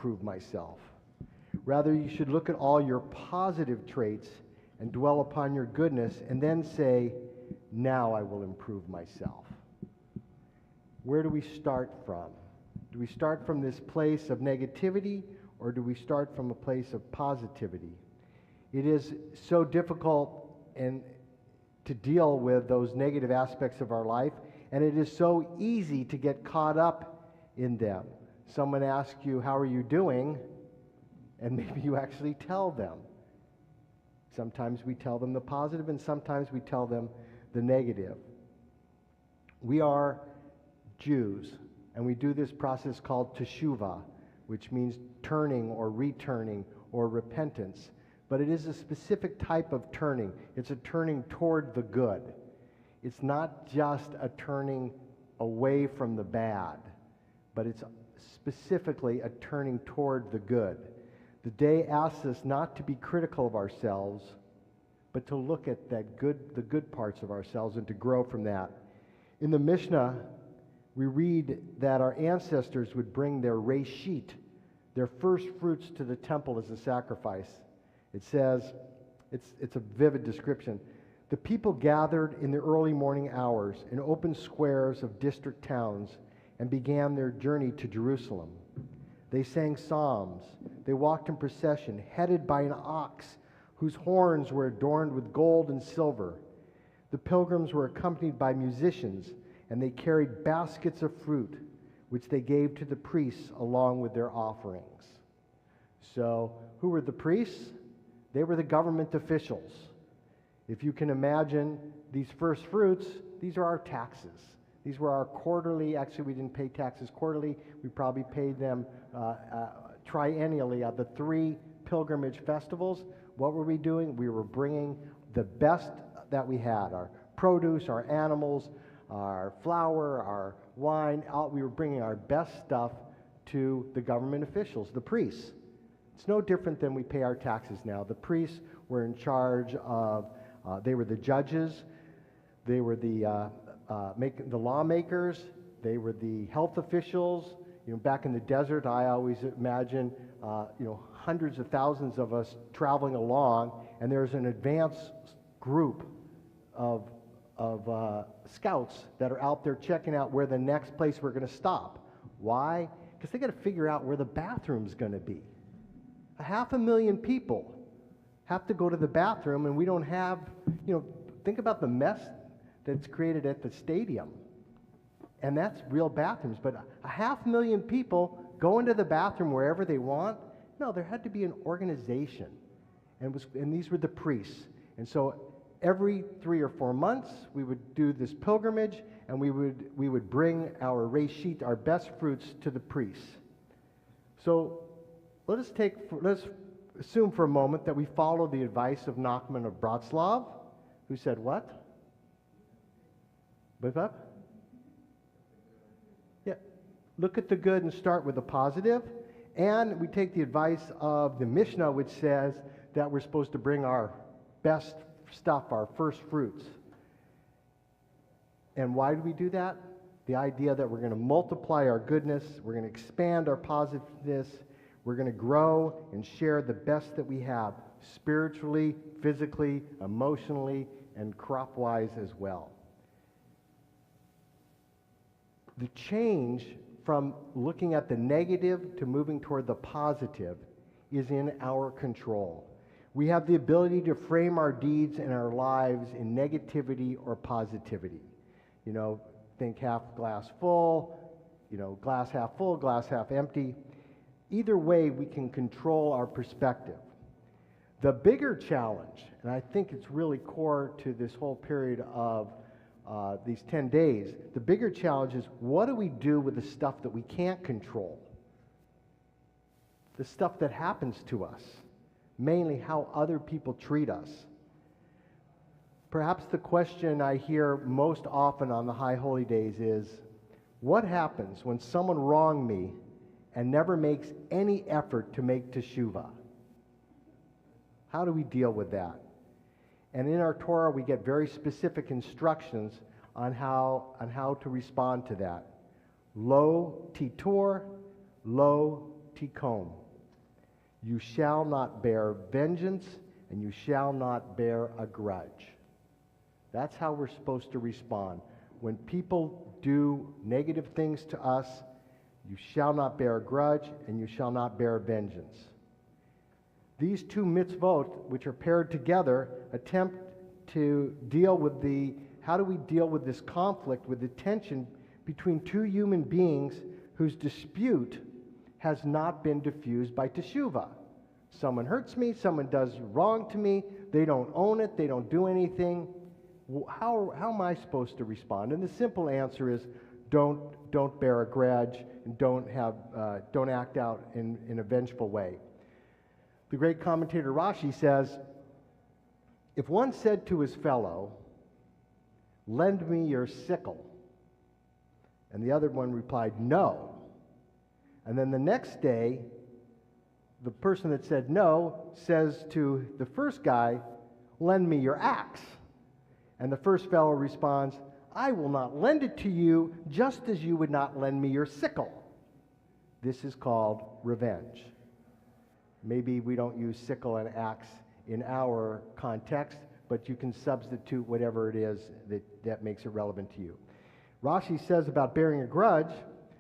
improve myself. Rather, you should look at all your positive traits and dwell upon your goodness and then say, now I will improve myself. Where do we start from? Do we start from this place of negativity, or do we start from a place of positivity? It is so difficult to deal with those negative aspects of our life, and it is so easy to get caught up in them. Someone asks you, how are you doing? And maybe you actually tell them. Sometimes we tell them the positive, and sometimes we tell them the negative. We are Jews, and we do this process called teshuvah, which means turning or returning or repentance. But it is a specific type of turning. It's a turning toward the good. It's not just a turning away from the bad, but it's specifically a turning toward the good. The day asks us not to be critical of ourselves, but to look at the good parts of ourselves and to grow from that. In the Mishnah, we read that our ancestors would bring their reshit, their first fruits, to the temple as a sacrifice. It says, it's a vivid description. The people gathered in the early morning hours in open squares of district towns and began their journey to Jerusalem. They sang psalms. They walked in procession, headed by an ox whose horns were adorned with gold and silver. The pilgrims were accompanied by musicians, and they carried baskets of fruit, which they gave to the priests along with their offerings. So, who were the priests? They were the government officials. If you can imagine these first fruits, these are our taxes. These were our quarterly, actually we didn't pay taxes quarterly, we probably paid them triennially at the 3 pilgrimage festivals. What were we doing? We were bringing the best that we had, our produce, our animals, our flour, our wine. We were bringing our best stuff to the government officials, the priests. It's no different than we pay our taxes now. The priests were in charge of, they were the judges, they were the lawmakers, they were the health officials. You know, back in the desert, I always imagine, hundreds of thousands of us traveling along, and there's an advance group of scouts that are out there checking out where the next place we're going to stop. Why? Because they got to figure out where the bathroom's going to be. 500,000 people have to go to the bathroom, and we don't have, think about the mess that's created at the stadium. And that's real bathrooms. But 500,000 people go into the bathroom wherever they want. No, there had to be an organization. And these were the priests. And so every 3 or 4 months, we would do this pilgrimage, and we would bring our reshit, our best fruits, to the priests. So let's assume for a moment that we follow the advice of Nachman of Bratslav, who said what? What? Yeah, look at the good and start with the positive. And we take the advice of the Mishnah, which says that we're supposed to bring our best stuff, our first fruits. And why do we do that? The idea that we're going to multiply our goodness, we're going to expand our positiveness, we're going to grow and share the best that we have, spiritually, physically, emotionally, and crop-wise as well. The change from looking at the negative to moving toward the positive is in our control. We have the ability to frame our deeds and our lives in negativity or positivity. Think half glass full, glass half full, glass half empty. Either way, we can control our perspective. The bigger challenge, and I think it's really core to this whole period of these 10 days, the bigger challenge is, what do we do with the stuff that we can't control? The stuff that happens to us, mainly how other people treat us. Perhaps the question I hear most often on the High Holy Days is, what happens when someone wronged me and never makes any effort to make teshuvah? How do we deal with that? And in our Torah, we get very specific instructions on how to respond to that. Lo titor, lo tikkun. You shall not bear vengeance, and you shall not bear a grudge. That's how we're supposed to respond. When people do negative things to us, you shall not bear a grudge, and you shall not bear vengeance. These two mitzvot, which are paired together, attempt to deal with how do we deal with this conflict, with the tension between two human beings whose dispute has not been diffused by teshuvah. Someone hurts me, someone does wrong to me, they don't own it, they don't do anything. How am I supposed to respond? And the simple answer is don't bear a grudge and don't act out in a vengeful way. The great commentator Rashi says, if one said to his fellow, "Lend me your sickle," and the other one replied, "No," and then the next day, the person that said no says to the first guy, "Lend me your axe," and the first fellow responds, "I will not lend it to you, just as you would not lend me your sickle." This is called revenge. Maybe we don't use sickle and axe in our context, but you can substitute whatever it is that makes it relevant to you. Rashi says about bearing a grudge,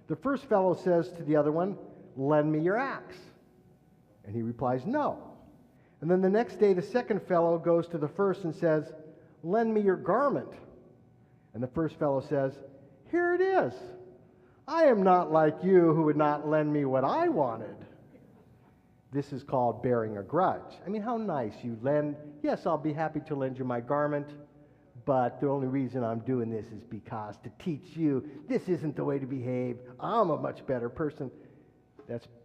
the first fellow says to the other one, "Lend me your axe." And he replies, "No." And then the next day, the second fellow goes to the first and says, "Lend me your garment." And the first fellow says, "Here it is. I am not like you who would not lend me what I wanted." This is called bearing a grudge. I mean, how nice. Yes, I'll be happy to lend you my garment, but the only reason I'm doing this is because to teach you this isn't the way to behave. I'm a much better person.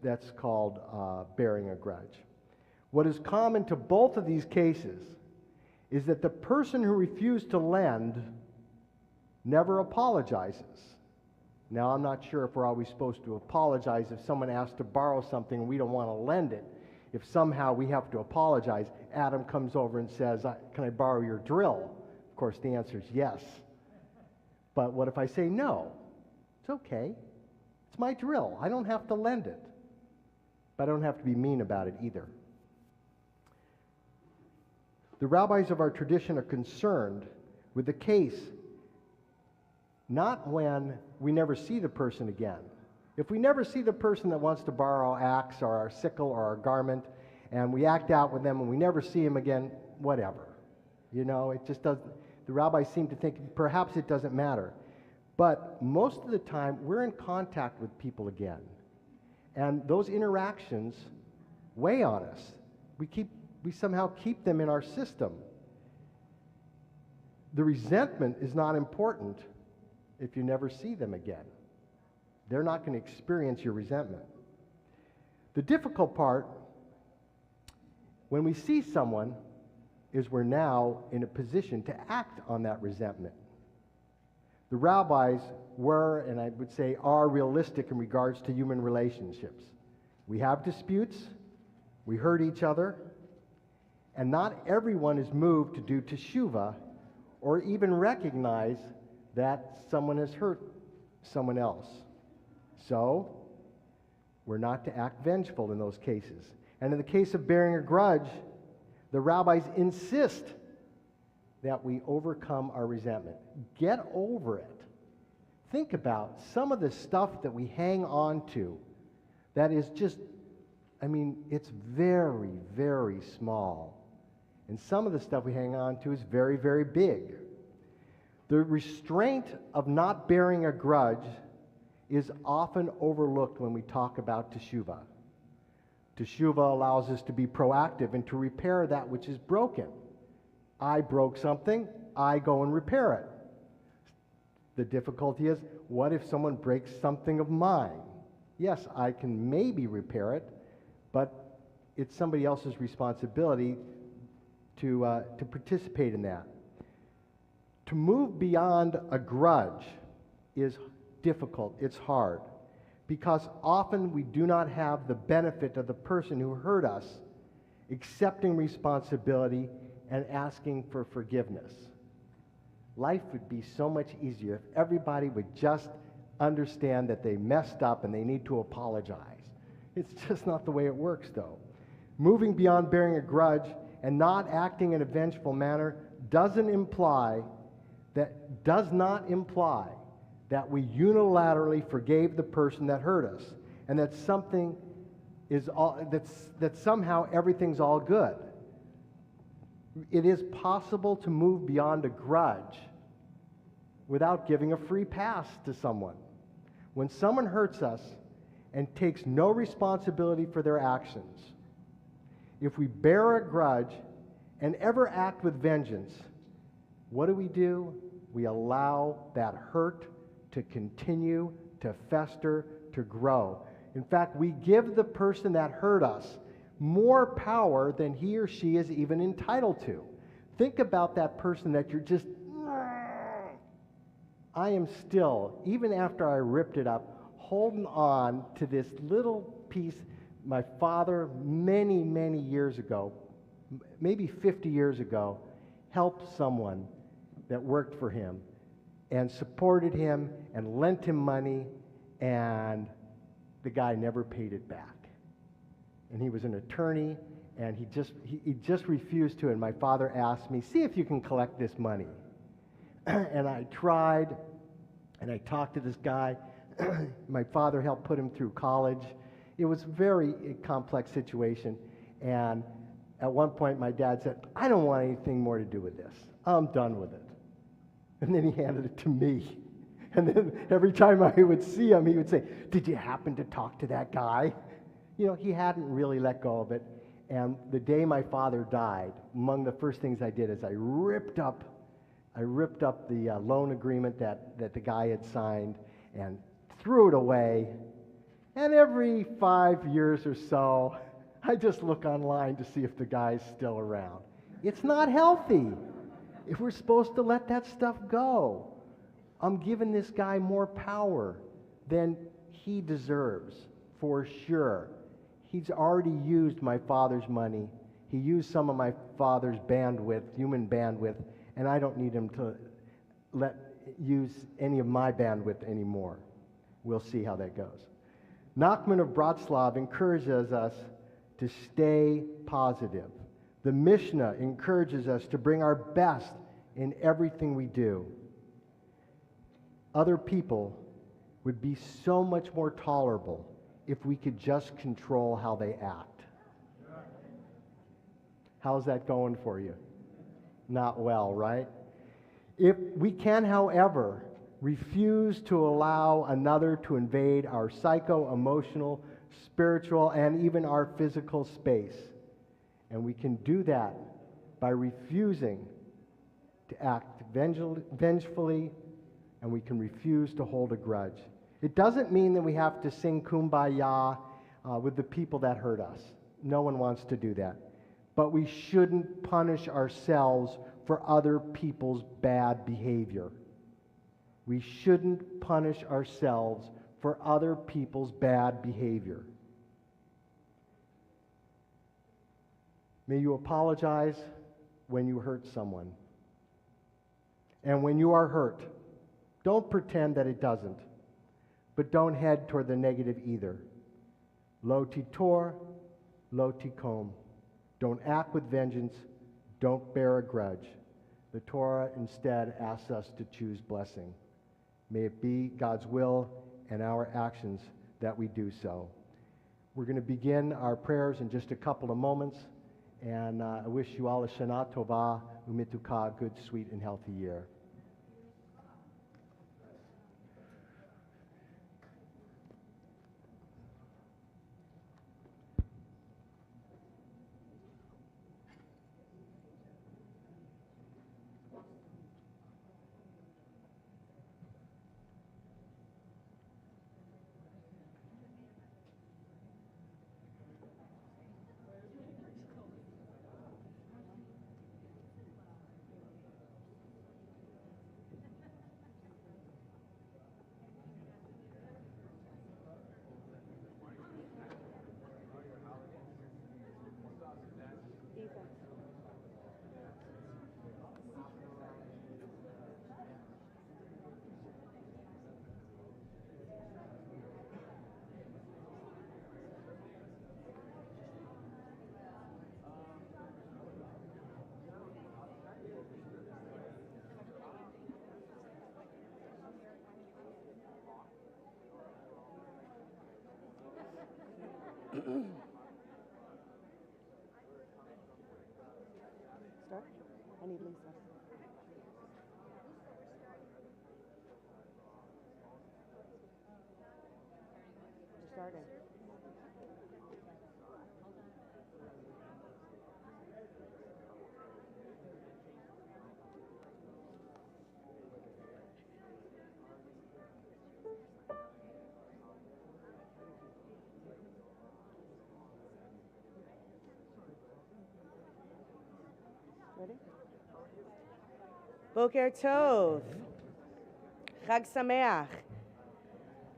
That's called bearing a grudge. What is common to both of these cases is that the person who refused to lend never apologizes. Now, I'm not sure if we're always supposed to apologize if someone asks to borrow something and we don't want to lend it. If somehow we have to apologize, Adam comes over and says, "Can I borrow your drill?" Of course, the answer is yes. But what if I say no? It's okay. It's my drill. I don't have to lend it. But I don't have to be mean about it either. The rabbis of our tradition are concerned with the case not when we never see the person again. If we never see the person that wants to borrow our axe or our sickle or our garment, and we act out with them and we never see him again, whatever. It just doesn't. The rabbis seem to think perhaps it doesn't matter. But most of the time, we're in contact with people again. And those interactions weigh on us. We somehow keep them in our system. The resentment is not important if you never see them again. They're not going to experience your resentment. The difficult part, when we see someone, is we're now in a position to act on that resentment. The rabbis were, and I would say are, realistic in regards to human relationships. We have disputes, we hurt each other, and not everyone is moved to do teshuvah or even recognize that someone has hurt someone else. So, we're not to act vengeful in those cases. And in the case of bearing a grudge, the rabbis insist that we overcome our resentment. Get over it. Think about some of the stuff that we hang on to that is just, it's very, very small. And some of the stuff we hang on to is very, very big. The restraint of not bearing a grudge is often overlooked when we talk about teshuvah. Teshuvah allows us to be proactive and to repair that which is broken. I broke something, I go and repair it. The difficulty is, what if someone breaks something of mine? Yes, I can maybe repair it, but it's somebody else's responsibility to participate in that. To move beyond a grudge is difficult, it's hard, because often we do not have the benefit of the person who hurt us accepting responsibility and asking for forgiveness. Life would be so much easier if everybody would just understand that they messed up and they need to apologize. It's just not the way it works, though. Moving beyond bearing a grudge and not acting in a vengeful manner does not imply that we unilaterally forgave the person that hurt us and that that somehow everything's all good. It is possible to move beyond a grudge without giving a free pass to someone. When someone hurts us and takes no responsibility for their actions, if we bear a grudge and ever act with vengeance, what do? We allow that hurt to continue, to fester, to grow. In fact, we give the person that hurt us more power than he or she is even entitled to. Think about that person that you're just, I am still, even after I ripped it up, holding on to this little piece. My father, many, many years ago, maybe 50 years ago, helped someone that worked for him and supported him and lent him money, and the guy never paid it back. And he was an attorney, and he just refused to. And my father asked me, see if you can collect this money. And I tried, and I talked to this guy. My father helped put him through college. It was a very complex situation. And at one point, my dad said, I don't want anything more to do with this. I'm done with it. And then he handed it to me. And then every time I would see him, he would say, did you happen to talk to that guy? You know, he hadn't really let go of it. And the day my father died, among the first things I did is I ripped up the loan agreement that the guy had signed and threw it away. And every 5 years or so, I just look online to see if the guy's still around. It's not healthy. If we're supposed to let that stuff go, I'm giving this guy more power than he deserves, for sure. He's already used my father's money. He used some of my father's bandwidth, human bandwidth, and I don't need him to use any of my bandwidth anymore. We'll see how that goes. Nachman of Bratslav encourages us to stay positive. The Mishnah encourages us to bring our best in everything we do. Other people would be so much more tolerable if we could just control how they act. How's that going for you? Not well, right? If we can, however, refuse to allow another to invade our psycho-emotional, spiritual, and even our physical space. And we can do that by refusing to act vengefully, and we can refuse to hold a grudge. It doesn't mean that we have to sing Kumbaya with the people that hurt us. No one wants to do that. But we shouldn't punish ourselves for other people's bad behavior. We shouldn't punish ourselves for other people's bad behavior. May you apologize when you hurt someone. And when you are hurt, don't pretend that it doesn't. But don't head toward the negative either. Lo titor, lo tikom. Don't act with vengeance. Don't bear a grudge. The Torah instead asks us to choose blessing. May it be God's will and our actions that we do so. We're going to begin our prayers in just a couple of moments. And I wish you all a Shana Tova Umituka, good, sweet, and healthy year. Start? I need Lisa. We're starting. Ready? Boker Tov. Chag Sameach.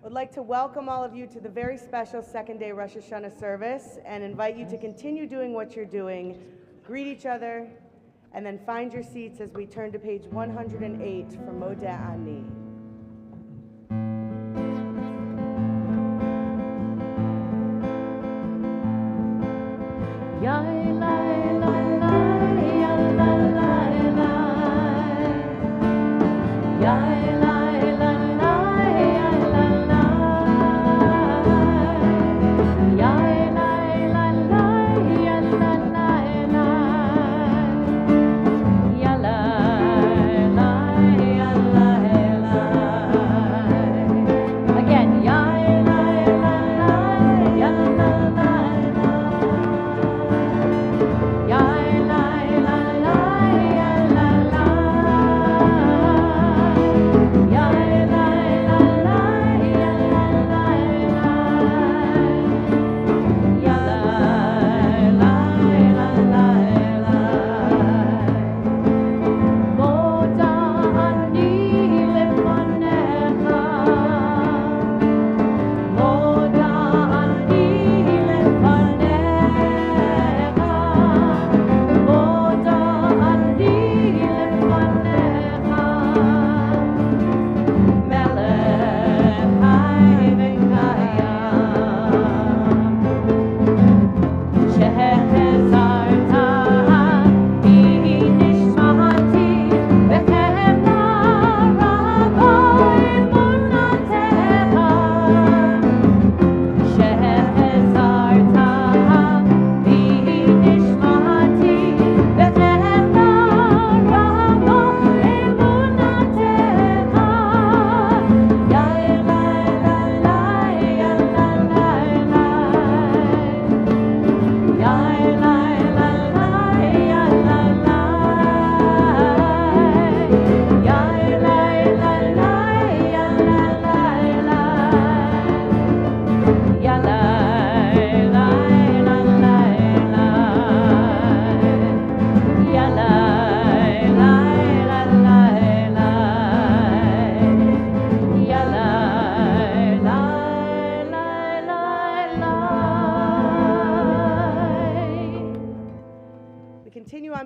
I'd like to welcome all of you to the very special second day Rosh Hashanah service and invite you to continue doing what you're doing, greet each other, and then find your seats as we turn to page 108 for Modeh Ani.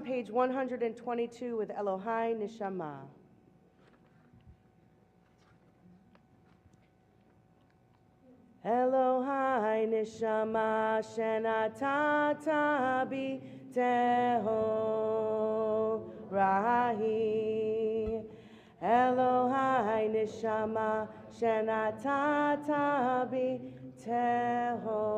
Page 122 with Elohai Neshama. Elohai Neshama Shenatata Bi Tehorahi. Elohai Neshama Shenatata Bi Tehorahi.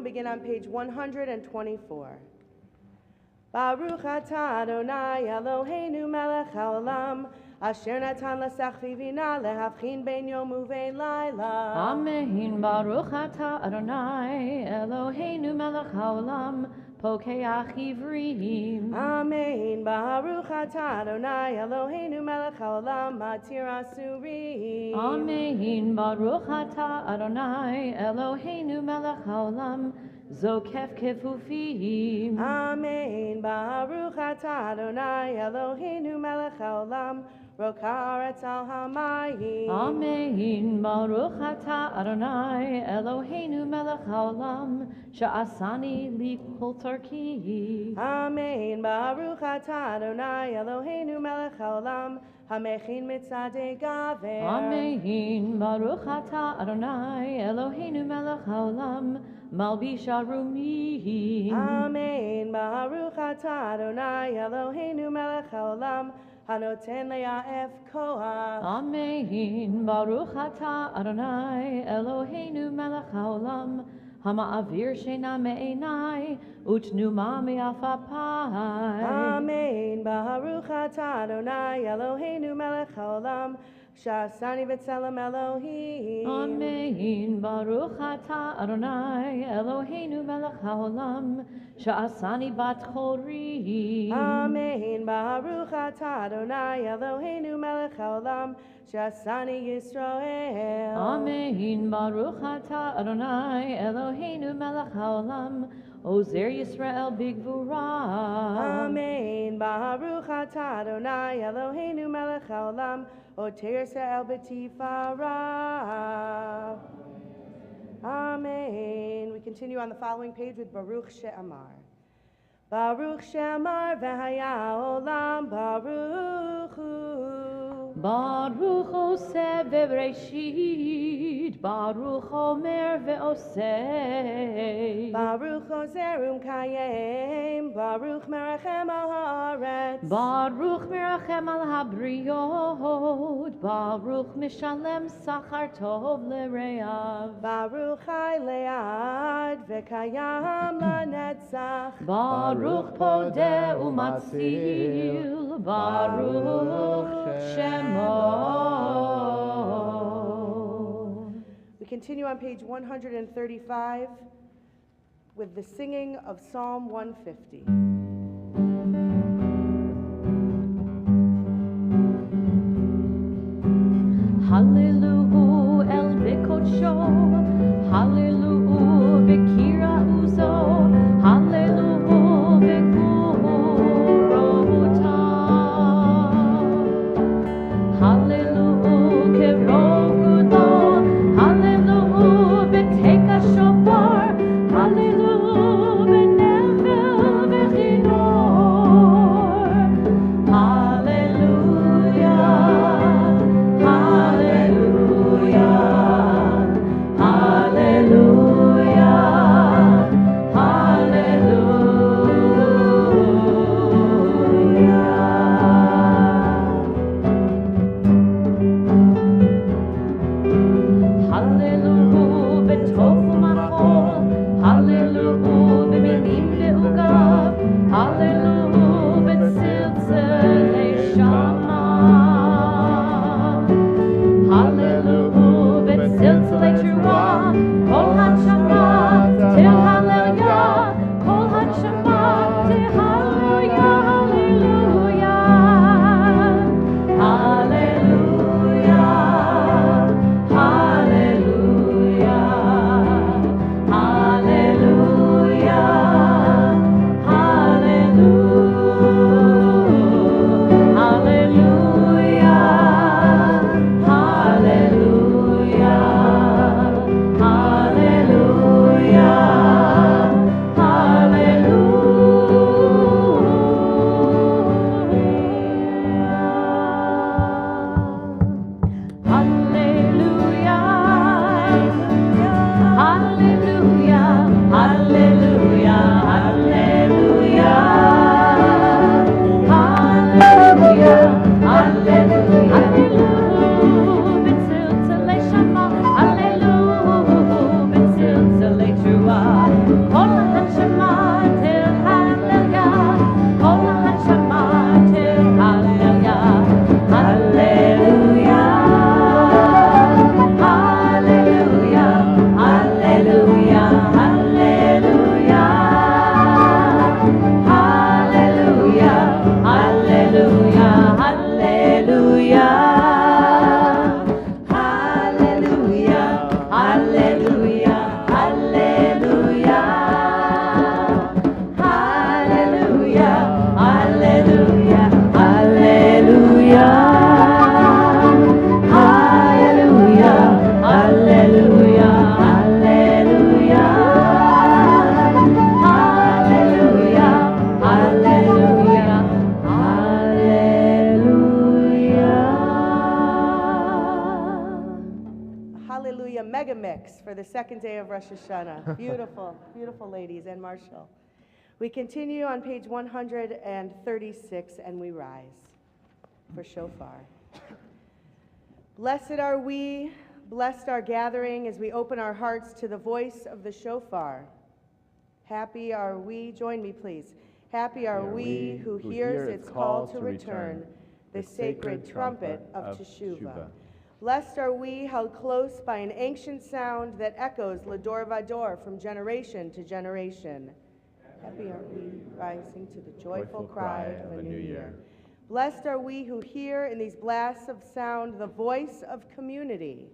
Begin on page 124. Baruch atah Adonai Eloheinu melech haolam, asher natan l'sachvi vina lehavchin ben yom uvein laila. Amen. Baruch atah Adonai Eloheinu melech haolam, pokeach ivrim. Amen. Baruch atah Adonai Eloheinu melech haolam, matir asurim. Amen. Baruch atah Adonai Eloheinu melech haolam, zokef kefufim. Amen. Baruch atah Adonai Eloheinu melech haolam, rokaretz al hamayim. Amen. Baruch atah Adonai Eloheinu melech haolam, sha'asani li kol tarki. Amen. Baruch atah Adonai Eloheinu melech haolam, hamechin mitzadei gaver. Amen. Baruch atah Adonai Eloheinu melech haolam, malbish arumim. Amen. Baruch atah Adonai Eloheinu melech haolam, hanoten le'af koach. Amen. Baruch atah Adonai Eloheinu melech haolam, hama'avir sheina me'enai, utnuma me'afapai. Amen. Baruch atah Adonai Eloheinu melech haolam, sha'asani b'tzelem Elohim. Amen. Baruch atah Adonai Eloheinu melech haolam, sha'asani bat chorim. Amen. Baruch atah Adonai Eloheinu melech haolam, sha'asani Yisrael. Amen. Baruch atah Adonai Eloheinu melech haolam, ozer Yisrael bigvura. Amen. Baruch atah Adonai Eloheinu melech haolam, oter Yisrael b'tifara. Amen. We continue on the following page with Baruch She'amar. Baruch She'amar v'haya olam baruch hu. Baruch oseh v'bereshit, Baruch omer ve'oseh. Baruch ozer kayem, Baruch merachem al haaretz. Baruch mirachem al habriot, Baruch mishalem sachar tov l'reav. Baruch chai le'ad v'kayam lanetzach. Baruch podeh umatzil, Baruch Shemo. We continue on page 135 with the singing of Psalm 150. Hallelu el bekodsho, Hallelu bekira uzo, Hallelu bekurota, Hallelu kerogudo, Hallelu beteka shofar, Hallelu benevel vechinor, Hallelujah. Hallelujah, hallelujah. mega mix for the second day of Rosh Hashanah. Beautiful, beautiful ladies and Marshall. We continue on page 136 and we rise for shofar. Blessed are we, blessed our gathering as we open our hearts to the voice of the shofar. Happy are we, join me please. Happy are we who hears its call to return, the sacred trumpet of Teshuvah. Blessed are we held close by an ancient sound that echoes Lador Vador from generation to generation. Happy are we rising to the joyful cry of a new year. Blessed are we who hear in these blasts of sound the voice of community.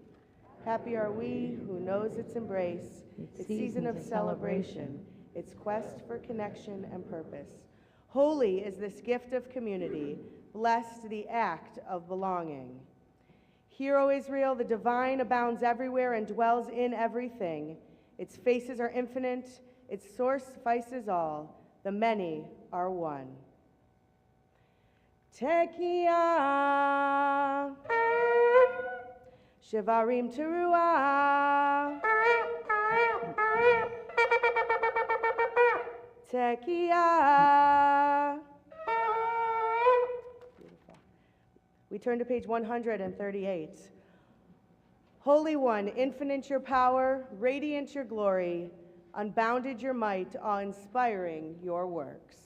Happy are we who knows its embrace, its season of celebration, its quest for connection and purpose. Holy is this gift of community, blessed the act of belonging. Hear, O Israel, the divine abounds everywhere and dwells in everything. Its faces are infinite, its source suffices all. The many are one. Tekiah, Shevarim Teruah, Tekiah. Beautiful. We turn to page 138. Holy One, infinite your power, radiant your glory, unbounded your might, awe-inspiring your works.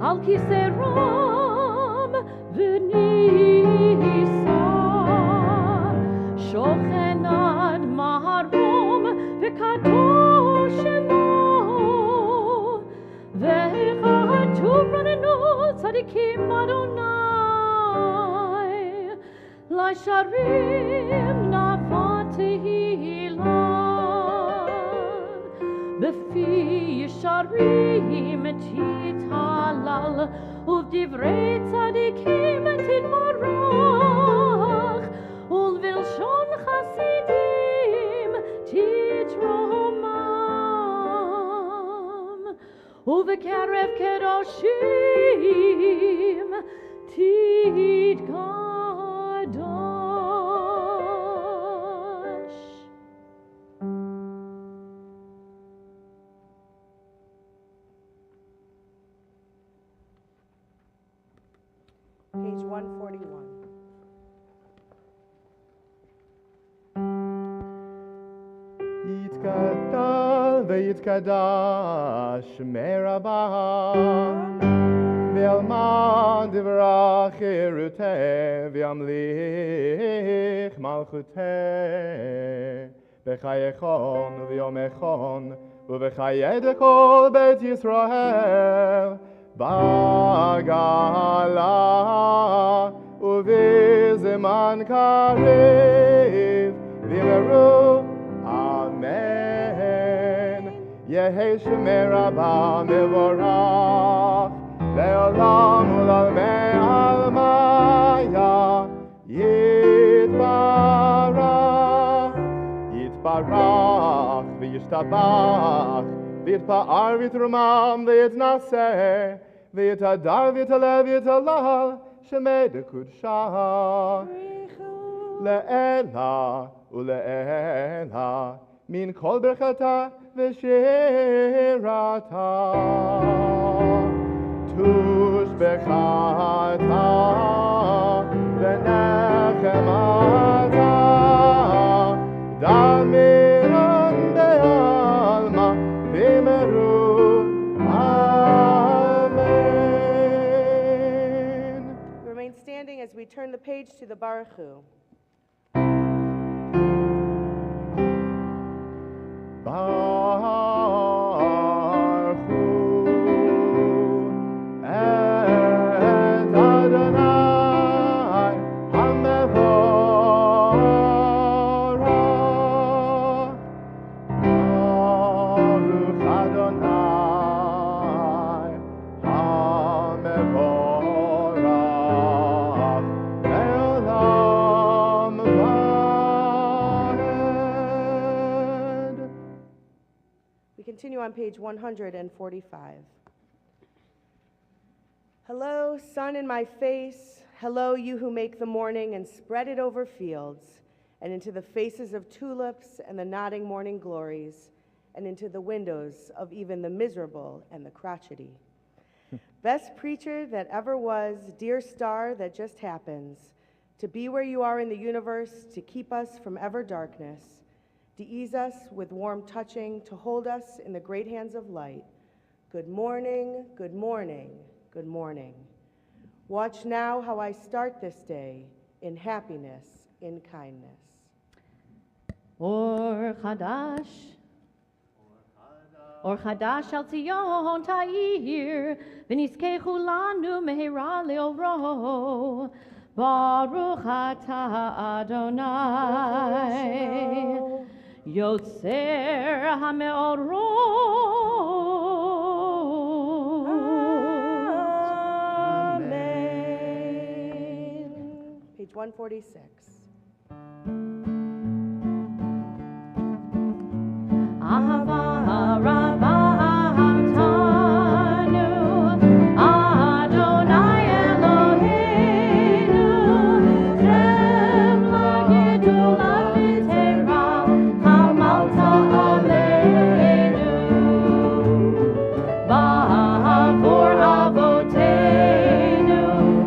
Al kisei ram v'nisa shochen ad maharom v'kadosh shemo v'chatuv ranenu tzadikim Adonai l'sharim nafat tehillah b'fi yesharim tithalal uvdivrei tzadikim titbarach ulvilshon chasidim titromam uvekarev kedoshim titgadash. Page 141. Yitkadal veyitkadash merabah ve'alma divrach iruteh ve'amlich malchuteh b'chayechon ve'yomechon u'v'chayed kol beit Yisrael ba'gala u'v'zeman karev v'meru amen. Yehi shemei rabba mevorach le'olam u'lalmei almaya yitbarach yitbarach v'yishtabach v'yitpa'ar v'yitrumam v'yitnaseh v'yitadar v'yitalev v'yitalal shemei dekudshah le'ela ule'ela min kol berchata v'shirata tush bechata v'nechemata damiran be'alma v'meru amen. Remain standing as we turn the page to the Baruch Hu. Baruch Hu et Adonai HaMevorach. Baruch Adonai HaMevorach le'olam on page 145. Hello, sun in my face. Hello, you who make the morning and spread it over fields, and into the faces of tulips and the nodding morning glories, and into the windows of even the miserable and the crotchety. Best preacher that ever was, dear star that just happens, to be where you are in the universe, to keep us from ever darkness, to ease us with warm touching, to hold us in the great hands of light. Good morning, good morning, good morning. Watch now how I start this day in happiness, in kindness. Or Chadash. Or Chadash al Zion Ta'ir, v'nizkechu lanu mehira le'oro, Baruch atah Adonai, Yotzer HaMeorot. Amen. Page 146. Ahava Rabbatanu, Adonai Eloheinu, Shem Lagidula V'Tera, Hamalta Aleinu, Ba'avor Avoteinu,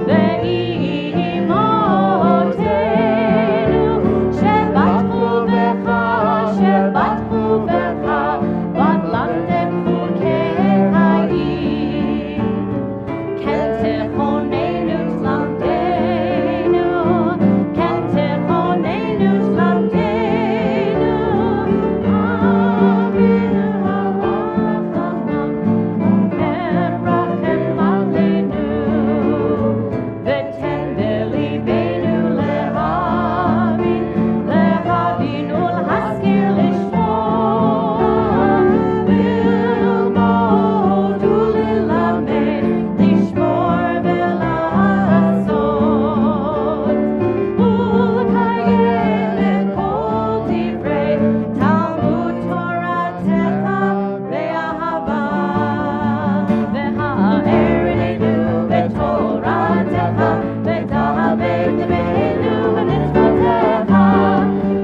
Ve'imotenu, Shebatchu Becha, Shebatchu Becha, Vatlandem Chukei Hayim, Ken Techonenu Tzlamdenu, Ken Techonenu Tzlamdenu, Avinu Halachana, Merachem Aleinu, V'ten b'libeinu lehavin, lehavin ulhaskir lishmor, lilmod ulilamed, lishmor ve'lasot, ulkayem et kol divrei Talmud Toratecha be'ahava, v'ha'er einu b'Toratecha, v'daber dibenu b'mitzvotecha,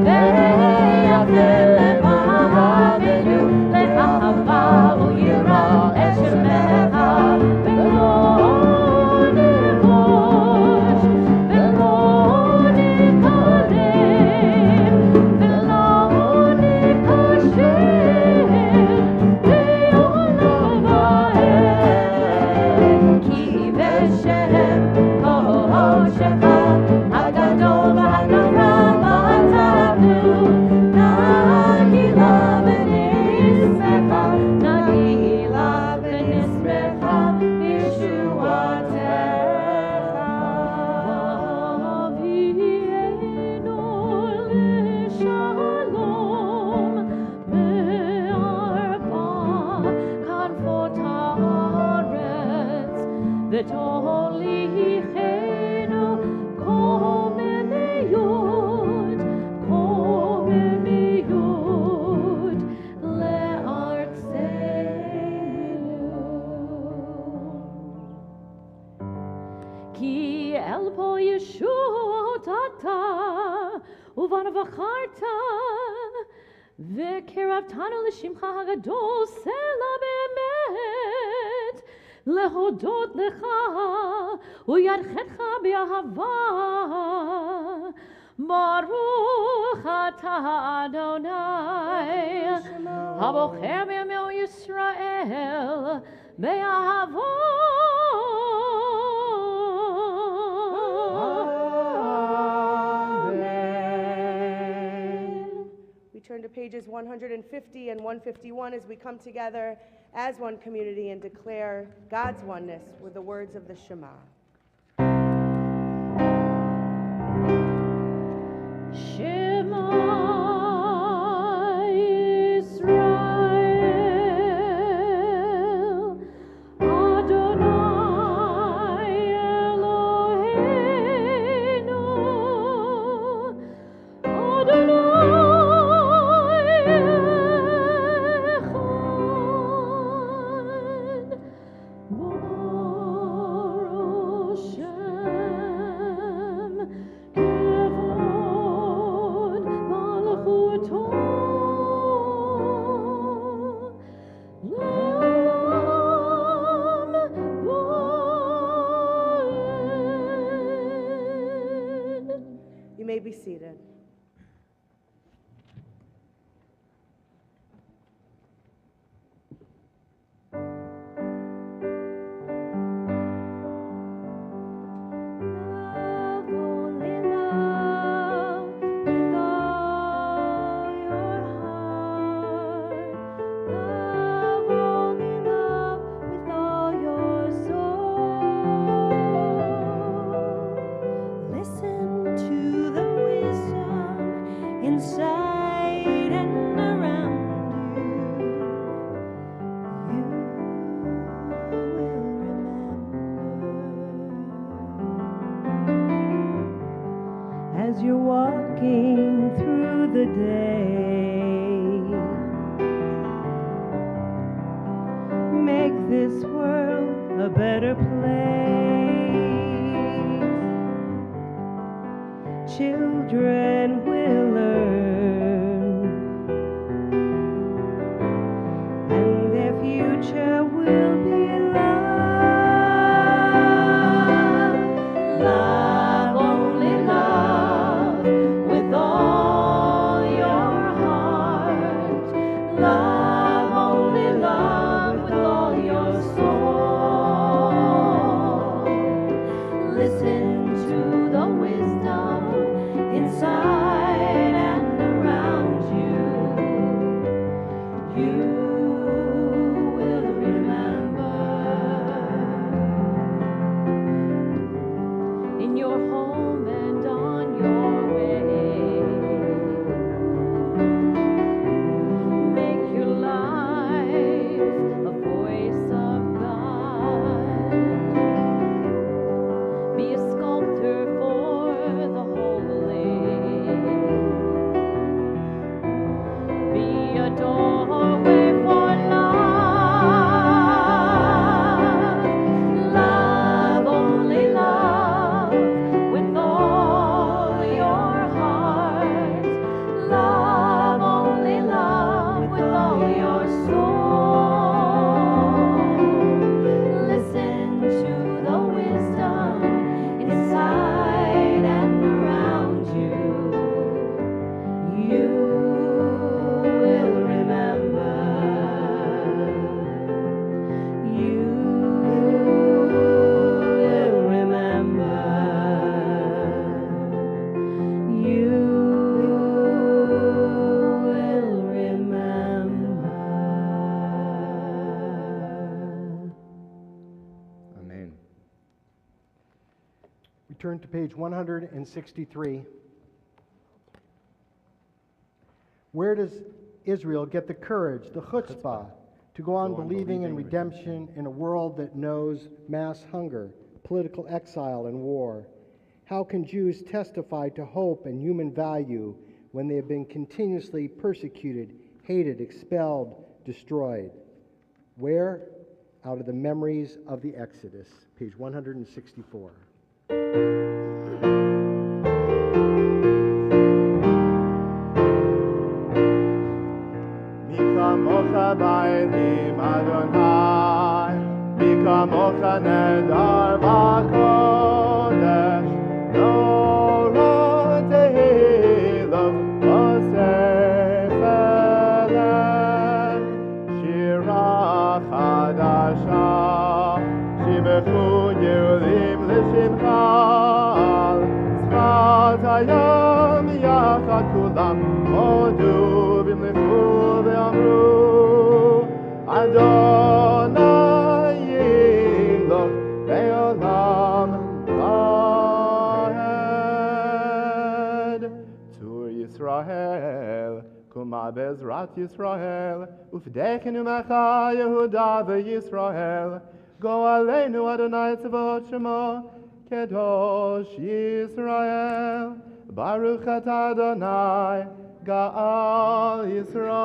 ve'yachel levahavenu le'ahava u'yira et shemecha, v'lo nirvosh, v'lo nikarem, v'lo nikasher, ve'olam va'em, ki v'shem kohoshecha, hagadol v'hanara v'atavnu, nagila v'nismecha, nagila v'nismecha, Yeshuatecha. Avienu l'shalom, me'arba kanfot haaretz, v'tolichenu komemiyut, komemiyut, le'artzenu. Ki el po Yeshua ata, uvan v'charta, v'kiravtanu l'shimcha hagadol sela be'emet, lehodot lecha, u'yadchetcha be'ahava, Baruch atah Adonai, habocher be'yamei Yisrael, Amen. We turn to pages 150 and 151 as we come together as one community and declare God's oneness with the words of the Shema. Shema Yisrael, Adonai Eloheinu, Adonai Echad. may be seated. Love, only love with all your heart. Love, only love with all your soul. Listen to the wisdom inside and around you. You will remember as you're walking through the day. Make this world a better place. Children will learn, and their future will be love. Love, only love with all your heart. Love, only love with all your soul. Listen to the wisdom inside and around you. You will remember in your home and on your way. Make your life a voice of God. Be a sculptor for the holy. Be a doorway for love. Love, only love with all your heart. Love, only love with all your soul. Listen to the wisdom inside and around you. You will remember. You will remember. You will remember. Amen. We turn to page 163. Where does Israel get the courage, the chutzpah, to go on believing in redemption in a world that knows mass hunger, political exile, and war? How can Jews testify to hope and human value when they have been continuously persecuted, hated, expelled, destroyed? Where? Out of the memories of the Exodus, page 164. מי כמוך באלים אדוני, מי כמוך נהדר בקודש, נורא תהילות וספלם, שירה חדשה, שימחו גאולים לשמך, שפת הים יחד כולם הודו וימלכו ואמרו אדוני ימלוך לעולם ועד. צור ישראל קומה בעזרת ישראל ופדקנו ממך יהודה וישראל גואלנו אדוני צבאות שמו קדוש ישראל ברוך אתה אדוני גאל ישראל.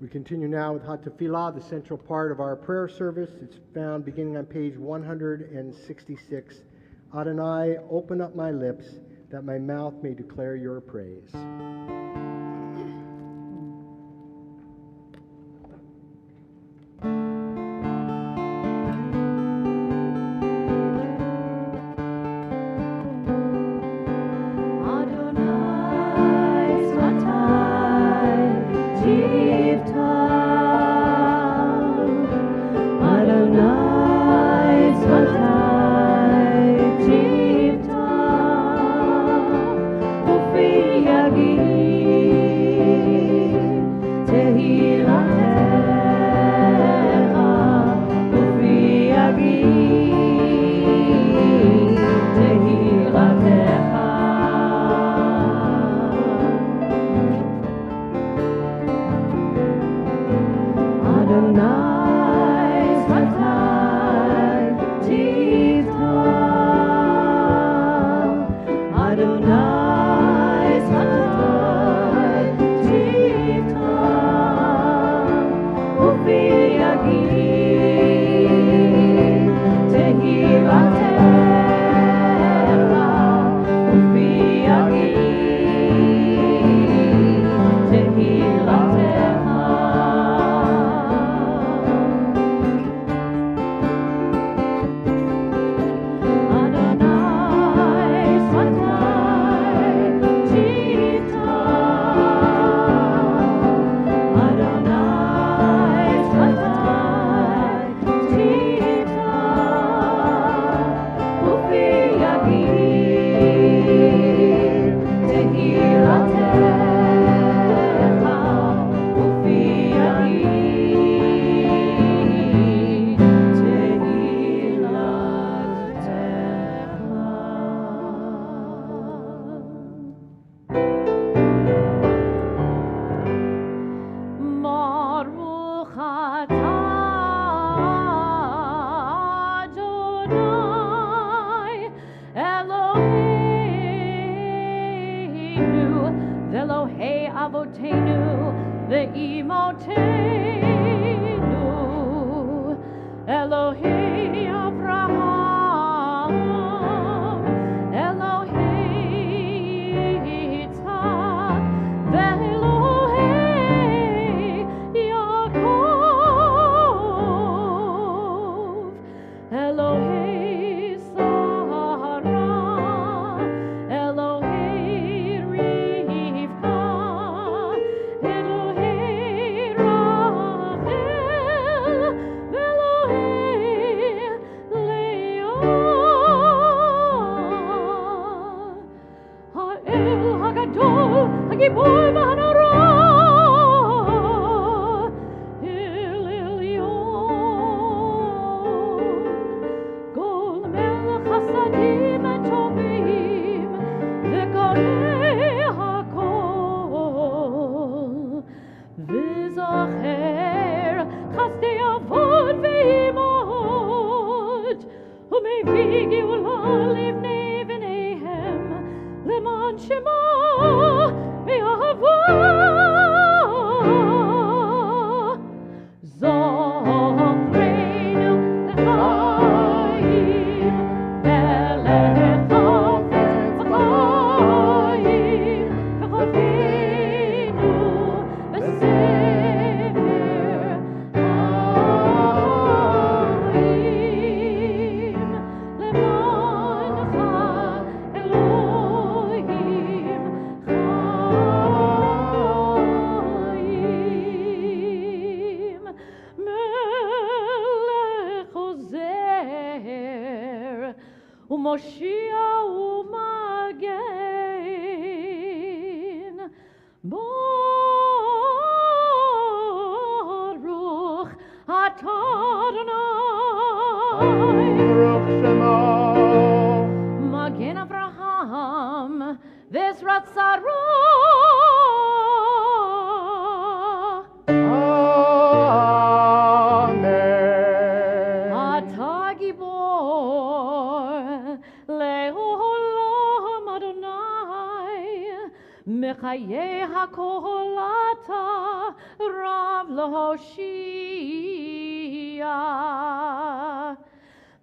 We continue now with Hatafillah, the central part of our prayer service. It's found beginning on page 166. Adonai, open up my lips, that my mouth may declare your praise. Elohei Avraham, Elohei Yitzhak, ve'Elohei Yaakov, Elohei Sarah, Elohei Rivka, Elohei Rachel, Elohei Leah, Ha'el Hagadol, Hagibor v'Hanara, El Elyon, Gol Melech Chasadim Tovim, V'Korei HaKol, V'Zocher Chasdei Avot V'Imot, U'Mevii Geula Livnei V'neihem, Leman Shema Me'ahava, Zochreinu L'chaim, Melech Chafetz Chaim, V'chofenu B'Sefer Chaim, Lemancha Elohim Chaim, Melech Ozer, U'Moshia U'Magen, Baruch Atah Adonai, Baruch Shema. Magen Avraham, Vezrat Sarah, Amen. Atah Gibor, Le'olam Adonai, Mechayeh HaKol Ata, Rav L'Hoshia,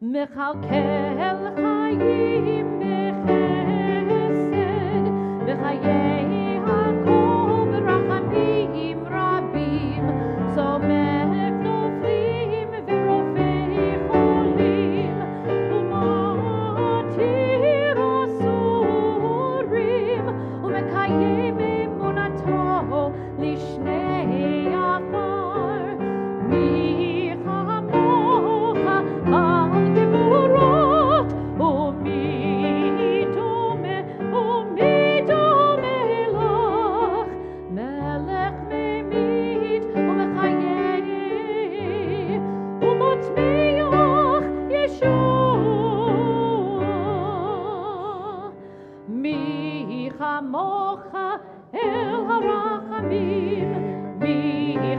Mechalkel Chayim Bechesed, Mechayeh HaKol Berachamim Rabim, Somech Noflim V'Rofei Cholim, U'Matir Asurim, U'Mekayem Emunato Lishnei Afar, Mi Chamocha Al Geburot, Umi Dome Lach, Melech Memit U'Mechayeh, U'Motmeach Yeshua, Mi Chamocha El Harachamim, Mi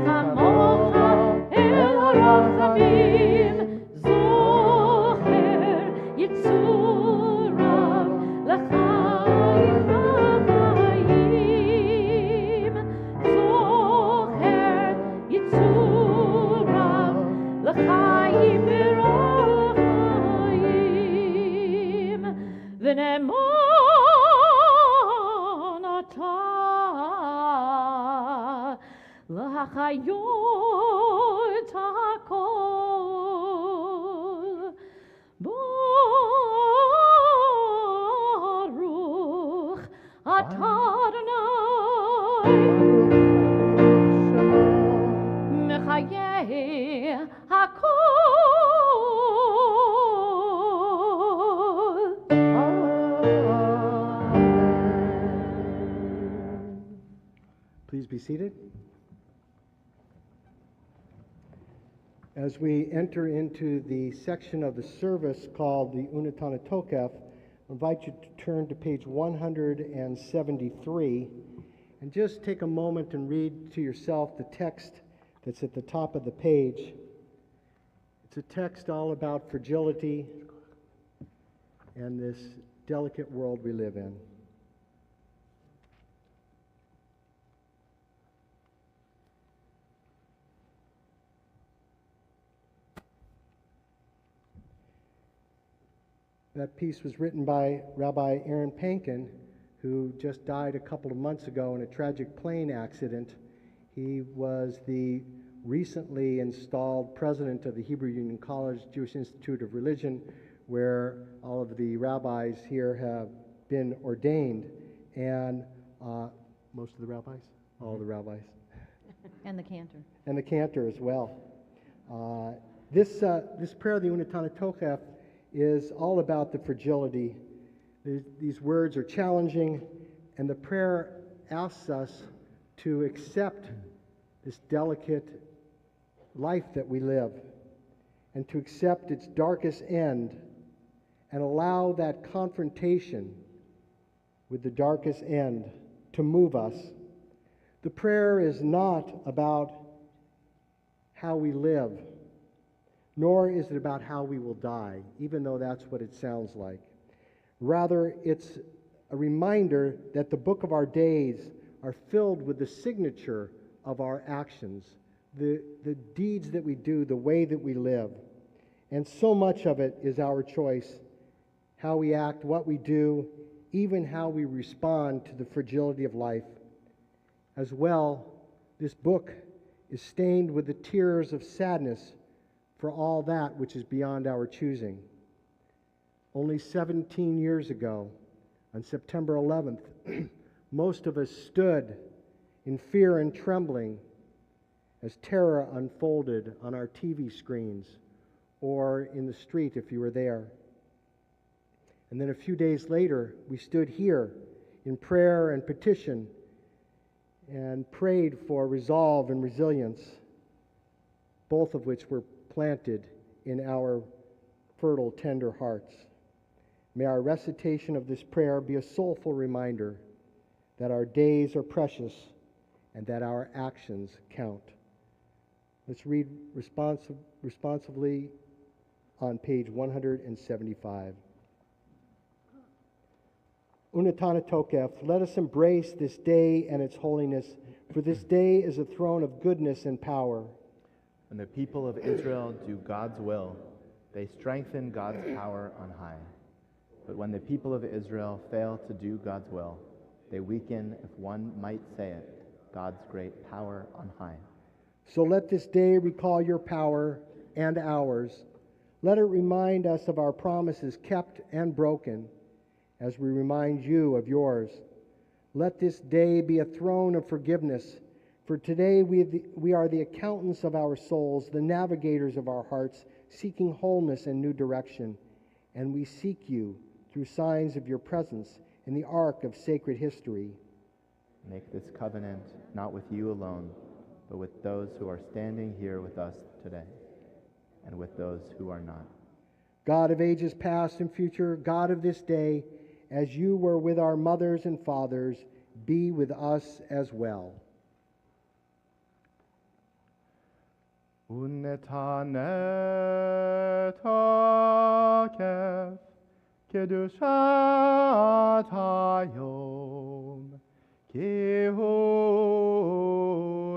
Chamocha El Harachamim, Zocher Yitzurav L'chaim V'chayim, Zocher Yitzurav L'chaim V'chayim, V'nemon Atah L'chayot HaKol, Baruch Atah Adonai, Mechayeh HaKol. Please be seated. As we enter into the section of the service called the Unatana Tokef, I invite you to turn to page 173 and just take a moment and read to yourself the text that's at the top of the page. It's a text all about fragility and this delicate world we live in. That piece was written by Rabbi Aaron Pankin, who just died a couple of months ago in a tragic plane accident. He was the recently installed president of the Hebrew Union College Jewish Institute of Religion, where all of the rabbis here have been ordained, and most of the rabbis, all the rabbis, And the cantor. and the cantor as well. This prayer, the Unatana Tochef, is all about the fragility. These words are challenging, and the prayer asks us to accept this delicate life that we live, and to accept its darkest end, and allow that confrontation with the darkest end to move us. The prayer is not about how we live, nor is it about how we will die, even though that's what it sounds like. Rather, it's a reminder that the book of our days are filled with the signature of our actions, the deeds that we do, the way that we live. And so much of it is our choice, how we act, what we do, even how we respond to the fragility of life. As well, this book is stained with the tears of sadness for all that which is beyond our choosing. Only 17 years ago, on September 11th, most of us stood in fear and trembling as terror unfolded on our TV screens or in the street if you were there. And then a few days later, we stood here in prayer and petition and prayed for resolve and resilience, both of which were planted in our fertile, tender hearts. May our recitation of this prayer be a soulful reminder that our days are precious and that our actions count. Let's read responsively on page 175. Unatana Tokef, let us embrace this day and its holiness, for this day is a throne of goodness and power. When the people of Israel do God's will, they strengthen God's power on high. But when the people of Israel fail to do God's will, they weaken, if one might say it, God's great power on high. So let this day recall your power and ours. Let it remind us of our promises kept and broken, as we remind you of yours. Let this day be a throne of forgiveness, for today we are the accountants of our souls, the navigators of our hearts, seeking wholeness and new direction. And we seek you through signs of your presence in the arc of sacred history. Make this covenant not with you alone, but with those who are standing here with us today, and with those who are not. God of ages past and future, God of this day, as you were with our mothers and fathers, be with us as well. Unetane tokef kedushat hayom ki hu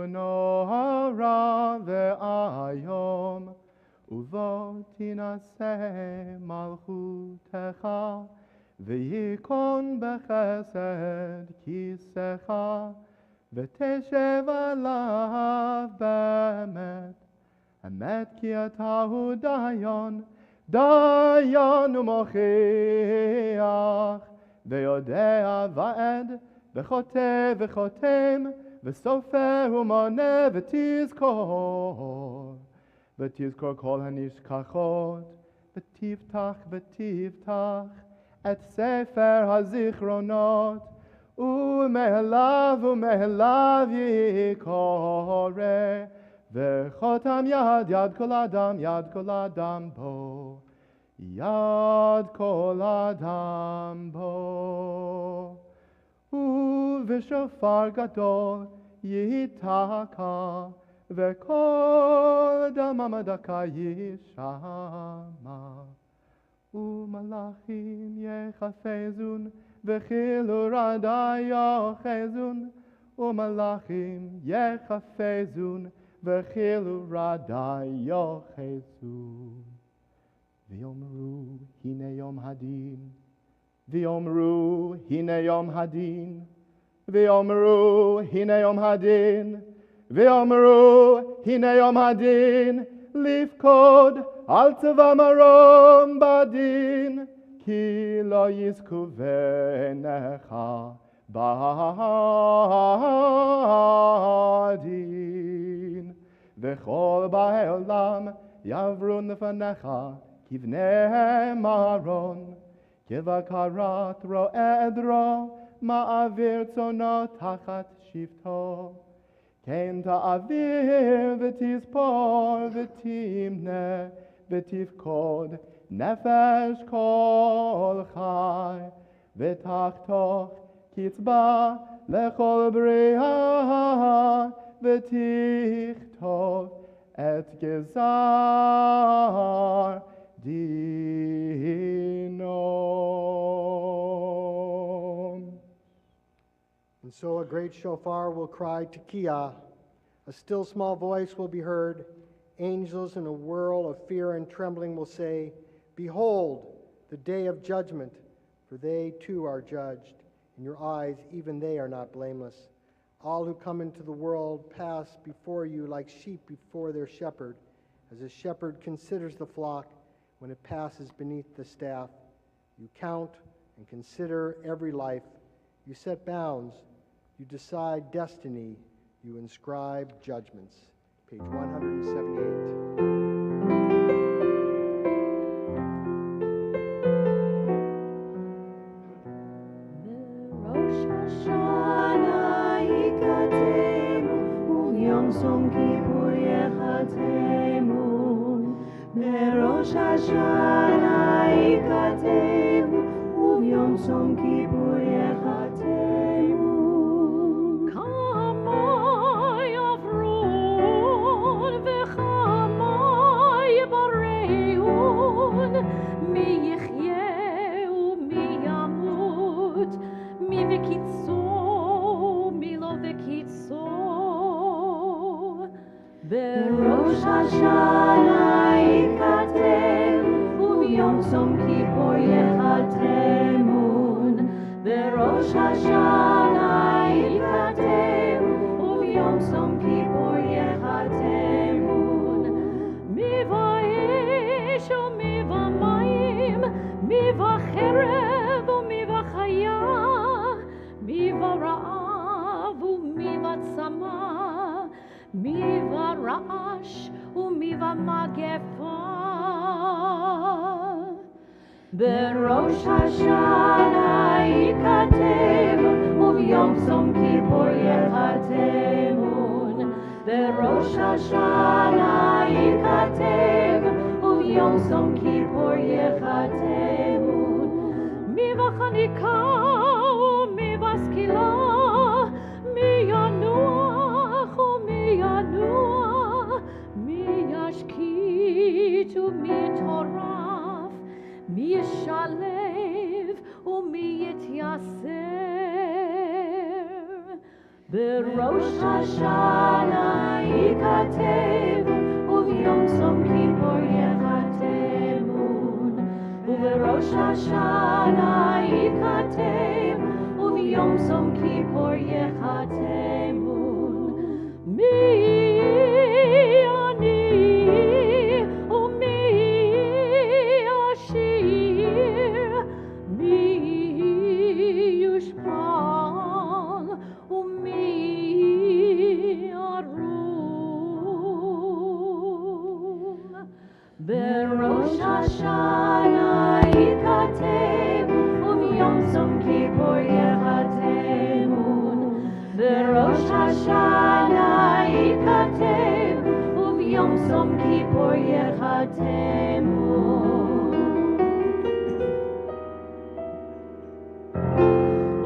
nora ve'ayom uvo tinaseh malchutecha ve'yikon bechesed kisecha ve'teshev alav be'emet Amet ki atahu dayan, dayan u'mochiach, ve'yodea va'ed, ve'chote ve'chotem, ve'sofer u'moneh ve'tizkor. Ve'tizkor kol hanishkachot, ve'tivtach, et sefer hazichronot, u'mehelav yikoreh. V'chotam yad kol adam bo, yad kol adam bo. U'v'shofar gadol yitaka, v'kol damamadaka yishama. U'malachim yechafezun, v'chilu radai yochezun. U'malachim yechafezun, V'chilu radai yochezu, v'yomeru hine yom yom hadin. V'yomru hine yom hadin. V'yomru hine yom hadin. V'yomru hine yom hadin. Lifkod al tevamarom badin. Ki lo yizku venecha badin. V'chol ba'olam yavrun lefanecha kivnei maron. Kivakarat ro'edro ma'avir tzono tachat shivto. Kein ta'avir v'tizpor v'timne v'tivkod nefesh kol chai v'tachtoch kitzba lechol bria v'tichtov et gezar dinom. And so a great shofar will cry Tekiah. A still small voice will be heard. Angels in a whirl of fear and trembling will say, Behold, the day of judgment, for they too are judged. In your eyes, even they are not blameless. All who come into the world pass before you like sheep before their shepherd, as a shepherd considers the flock when it passes beneath the staff. You count and consider every life. You set bounds. You decide destiny. You inscribe judgments. Page 178. Rosh Hashanah ikatemu, Yom Kippur yechatemu. Rosh Hashanah ikatemu, Yom Kippur yechatemu. Kama yavrun v'chama yibareun, mi yichyeh u'mi yamut, mi v'kitzo, mi lo v'kitzo. Berosh Hashanah ikatemu, u'yom Kippur yechatemun. Berosh Hashanah ikatemu, u'yom Kippur yechatemun. Mi va'esh u'mi va'mayim, mi va'cherev u'mi va'chaya, mi va'ra'av u'mi va'tzama, mi va'ra'ash u'mi va'magefa. Berosh Hashanah ikatemu, u'yom Kippur yechatemun. Berosh Hashanah ikatemu, u'yom Kippur yechatemun. Mi va'chanika u'mi va'skila, mi yanuach u'mi yanua, mi yashkit u'mi toraf, mi yishalev u'mi yityaser. Berosh Hashanah ikatemu, u'yom Kippur yechatemun. U'berosh Hashanah ikatemu, u'yom Kippur yechatemun. Mi ani u'mi ashir, mi yushpal u'mi arum. Berosh Hashanah ikatemu, u'yom Kippur yechatemun. Berosh Hashanah ikatemu, u'yom Kippur yechatemun.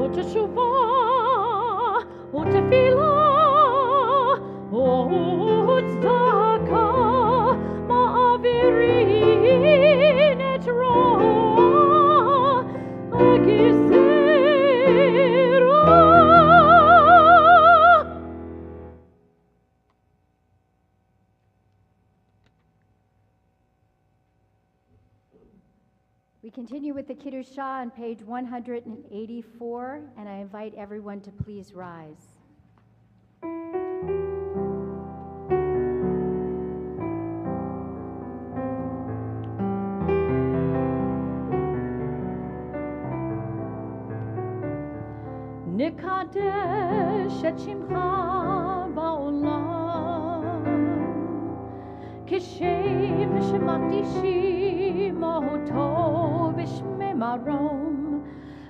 U'teshuvah, u'tefilah, u'tzedakah, ma'avirin et roh ha'gezerah. We continue with the Kiddushah on page 184, and I invite everyone to please rise. נקדש את שמך בעולם כשם שמקדישים אותו בשמי מרום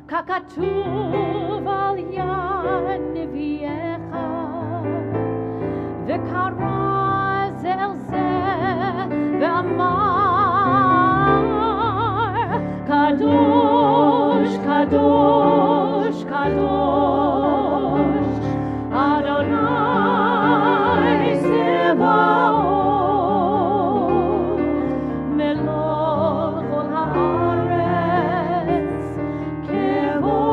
ככתוב על יד נביאך וקרא זה אל זה ואמר קדוש קדוש קדוש אדוני צבאות מלוא כל הארץ כבודו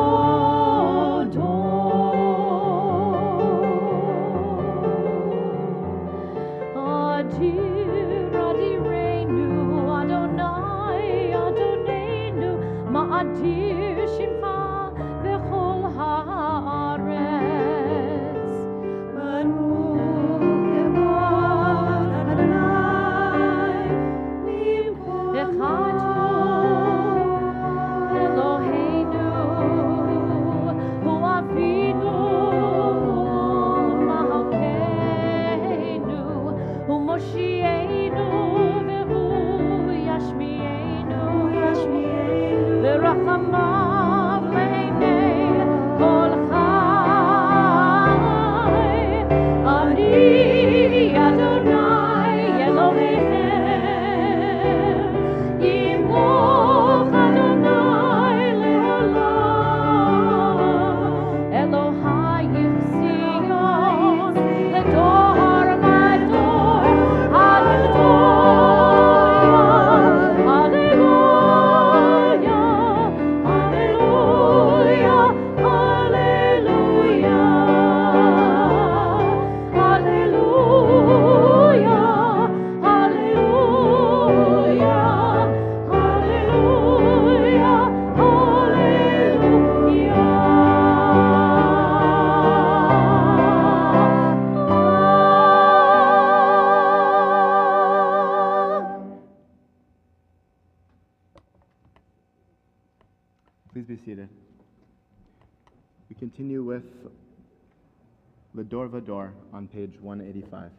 אדיר אדירנו אדוני אדוננו מה אדיר שמך בכל הארץ בנו כבוד אדוני אחד הוא אלוהינו הוא אבינו מלכנו הוא מושיענו והוא ישמיענו ורחמיו לעיני כל חי אני אדוני אלוהיכם ימוך אדוני לעולם אלוהים ציון לדור ודור הללויה הללויה הללויה הללויה הללויה הללויה Please be seated. We continue with L'Dor Vador on page 185.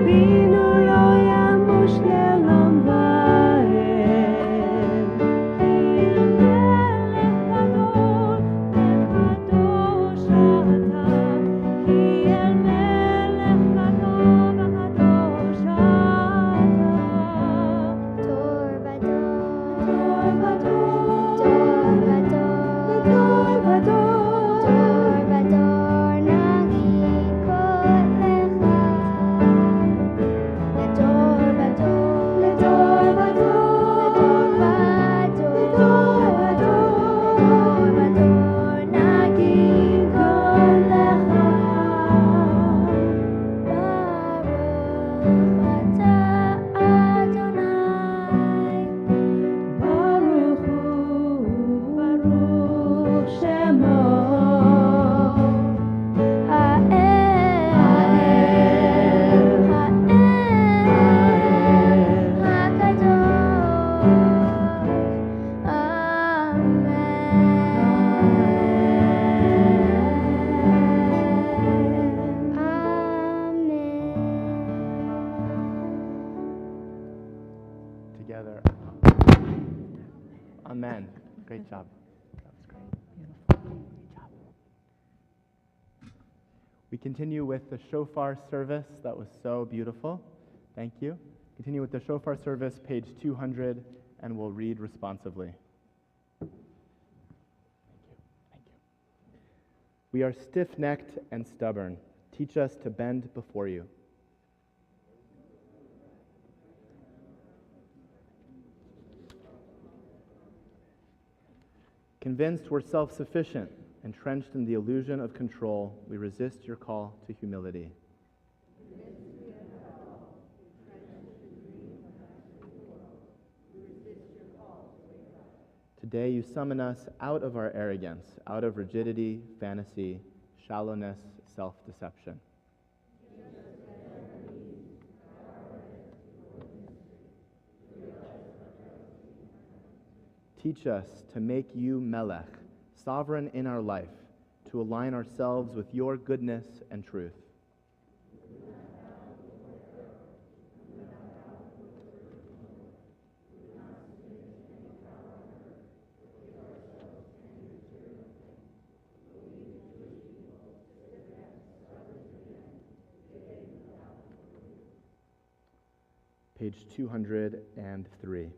Be Amen. Great job. That was great. Great job. We continue with the shofar service. That was so beautiful. Thank you. Continue with the shofar service, page 200, and we'll read responsively. Thank you. Thank you. We are stiff-necked and stubborn. Teach us to bend before you. Convinced we're self-sufficient, entrenched in the illusion of control, we resist your call to humility. Today you summon us out of our arrogance, out of rigidity, fantasy, shallowness, self-deception. Teach us to make you Melech, sovereign in our life, to align ourselves with your goodness and truth. Page 203.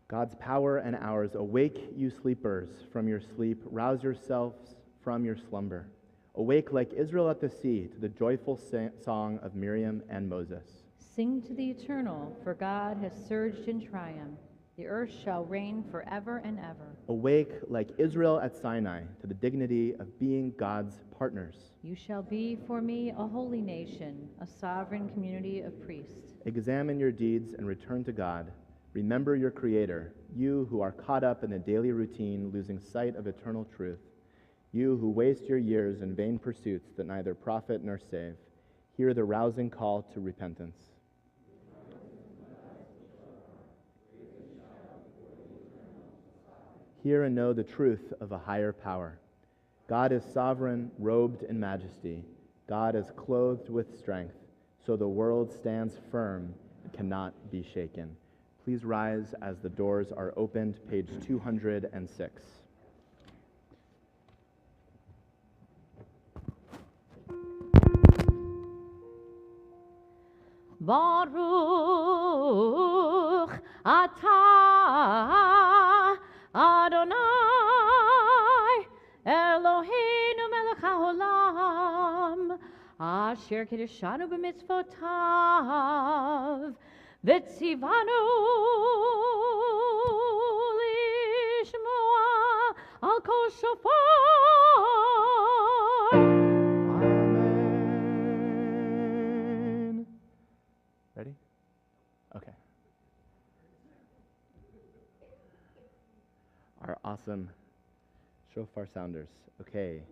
God's power and ours, awake, you sleepers, from your sleep. Rouse yourselves from your slumber. Awake like Israel at the sea to the joyful song of Miriam and Moses. Sing to the eternal, for God has surged in triumph. The earth shall reign forever and ever. Awake like Israel at Sinai to the dignity of being God's partners. You shall be for me a holy nation, a sovereign community of priests. Examine your deeds and return to God. Remember your Creator, you who are caught up in the daily routine, losing sight of eternal truth. You who waste your years in vain pursuits that neither profit nor save. Hear the rousing call to repentance. Hear and know the truth of a higher power. God is sovereign, robed in majesty. God is clothed with strength, so the world stands firm and cannot be shaken. Please rise as the doors are opened, page 206. Baruch atah Adonai Eloheinu melech haolam asher kiddushanu b'mitzvotav v'tzivanu lishmoa al kol shofar. Amen. Ready? Okay. Our awesome shofar sounders. Okay.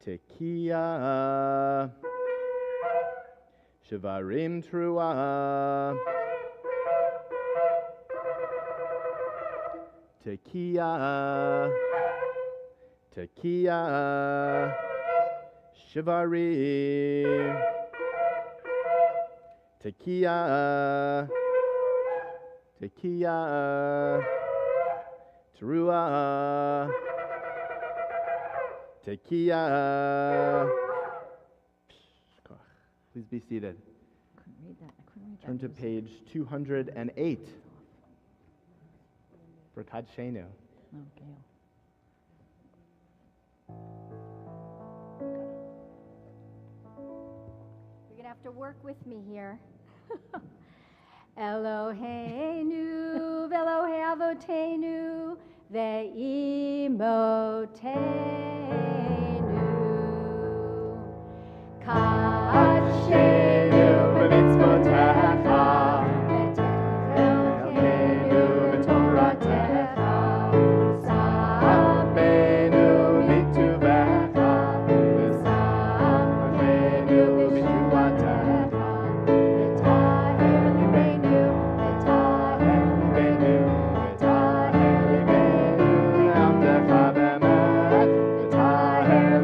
Tekiah, Shivarim Truah, Tekiah, Tekiah, Shivarim, Tekiah, Tekiah, Teruah, Tekiah. Please be seated. Couldn't read that. I couldn't read that. Turn to page 208 for Kadshenu. Oh, Gail. You're going to have to work with me here. Eloheinu, Velohe Avotenu, Ve'imotenu, Kadshenu b'mitzvotecha, V'Eloheinu b'toratecha, Sameinu mituvecha, Sameinu b'shuatecha, V'taher libeinu, V'taher libeinu, V'taher libeinu, V'avdecha b'emet, v'taher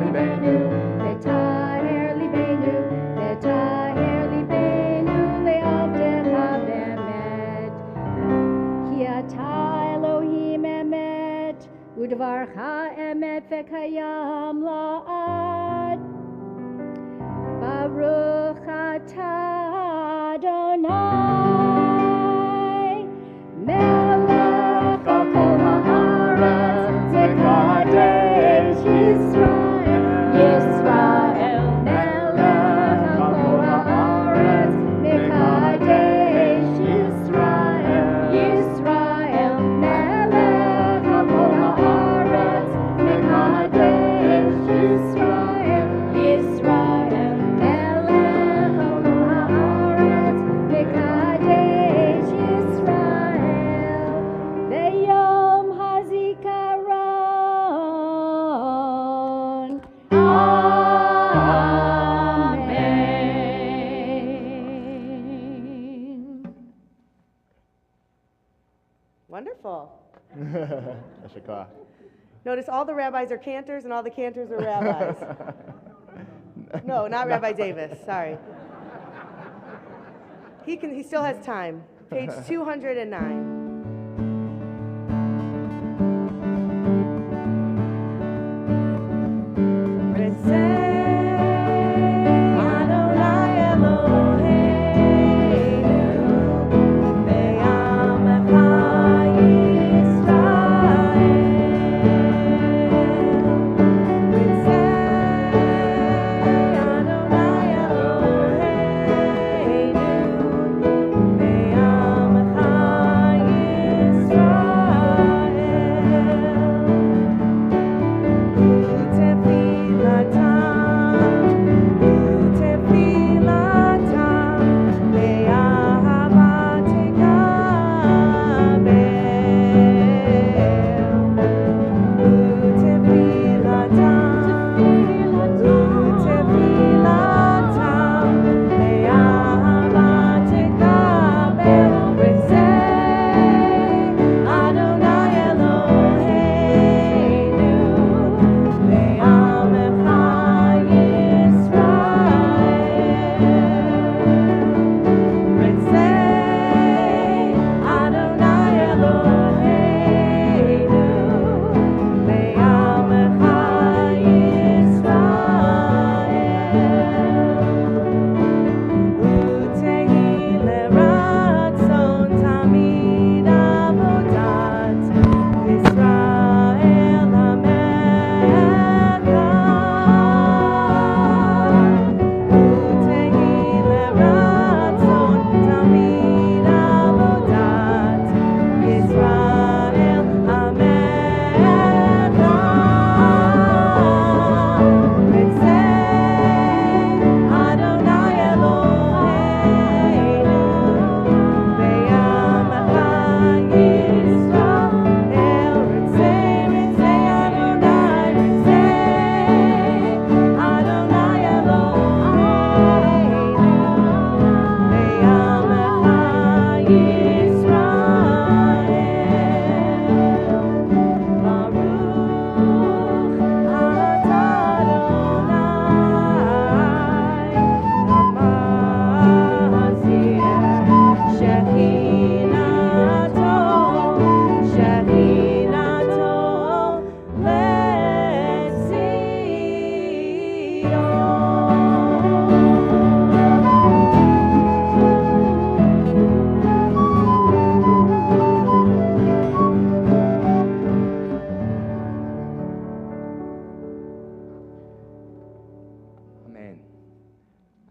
vekayam la'ad. Baruch atah Adonai, melech kol haaretz, mekadesh Yisrael, Yisrael, melech kol haaretz, mekadesh Yisrael, Yisrael, melech kol haaretz, mekadesh Yisrael, Yisrael, melech kol haaretz, mekadesh Yisrael, veyom hazikaron. Amen. Wonderful. Yashikah. Notice all the rabbis are cantors and all the cantors are rabbis. No, not Rabbi Davis. Sorry. He still has time. Page 209.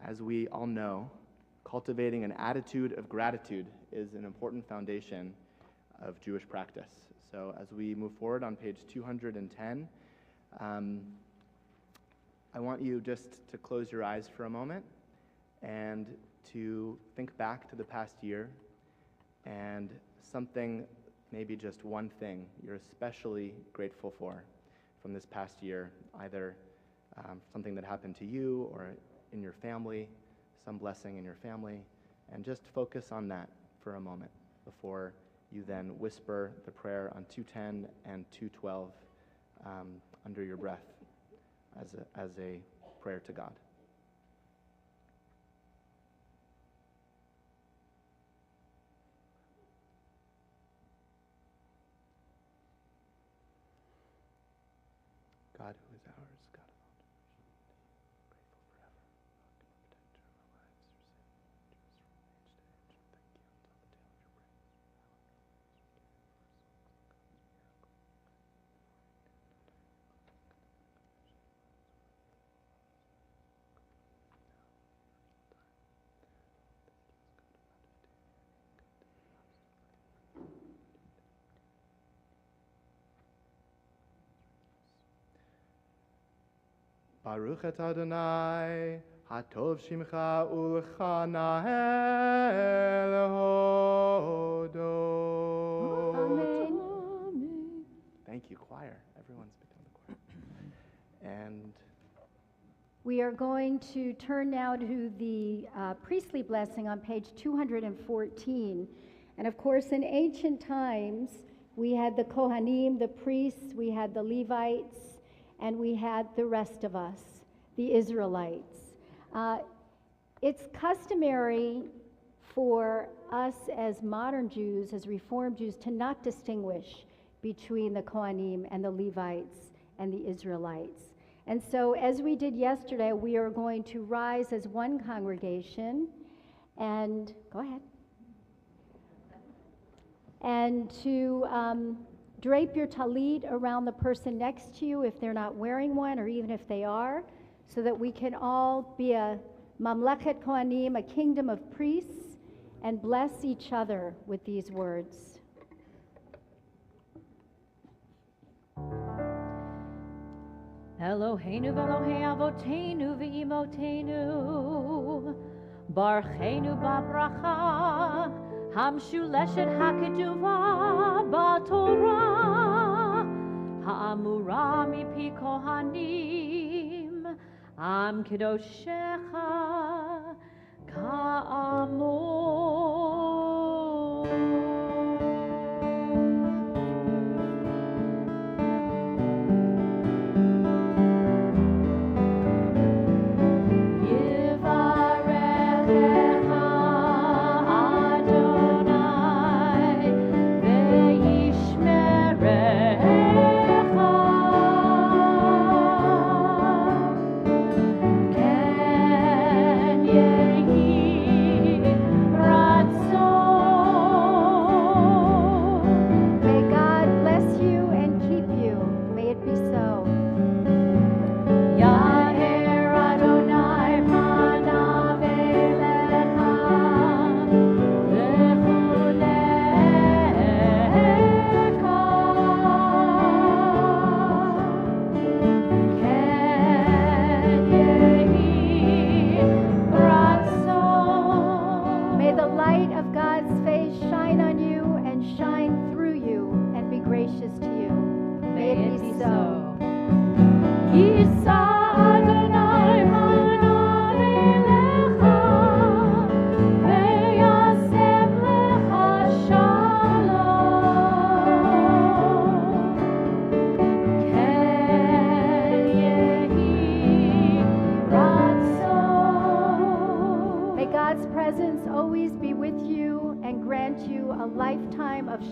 As we all know, cultivating an attitude of gratitude is an important foundation of Jewish practice. So as we move forward on page 210, I want you just to close your eyes for a moment and to think back to the past year and something, maybe just one thing, you're especially grateful for from this past year, either something that happened to you or in your family, some blessing in your family, and just focus on that for a moment before you then whisper the prayer on 210 and 212 under your breath as a prayer to God. God who is ours, God of all Baruch et Adonai, Hatov Shimcha Ulchana El Hodot. Amen. Thank you, choir. Everyone's become the choir. And We are going to turn now to the priestly blessing on page 214. And of course, in ancient times, we had the Kohanim, the priests, we had the Levites, and we had the rest of us, the Israelites. It's customary for us as modern Jews, as Reformed Jews, to not distinguish between the Kohanim and the Levites and the Israelites. And so, as we did yesterday, we are going to rise as one congregation and, go ahead, and to drape your talit around the person next to you if they're not wearing one, or even if they are, so that we can all be a mamlechet kohanim, a kingdom of priests, and bless each other with these words. Eloheinu v'Elohei avoteinu v'imotenu, barcheinu b'bracha, המשולשת הכתובה בתורה, האמורה מפי כהנים, עם קדושך כאמור.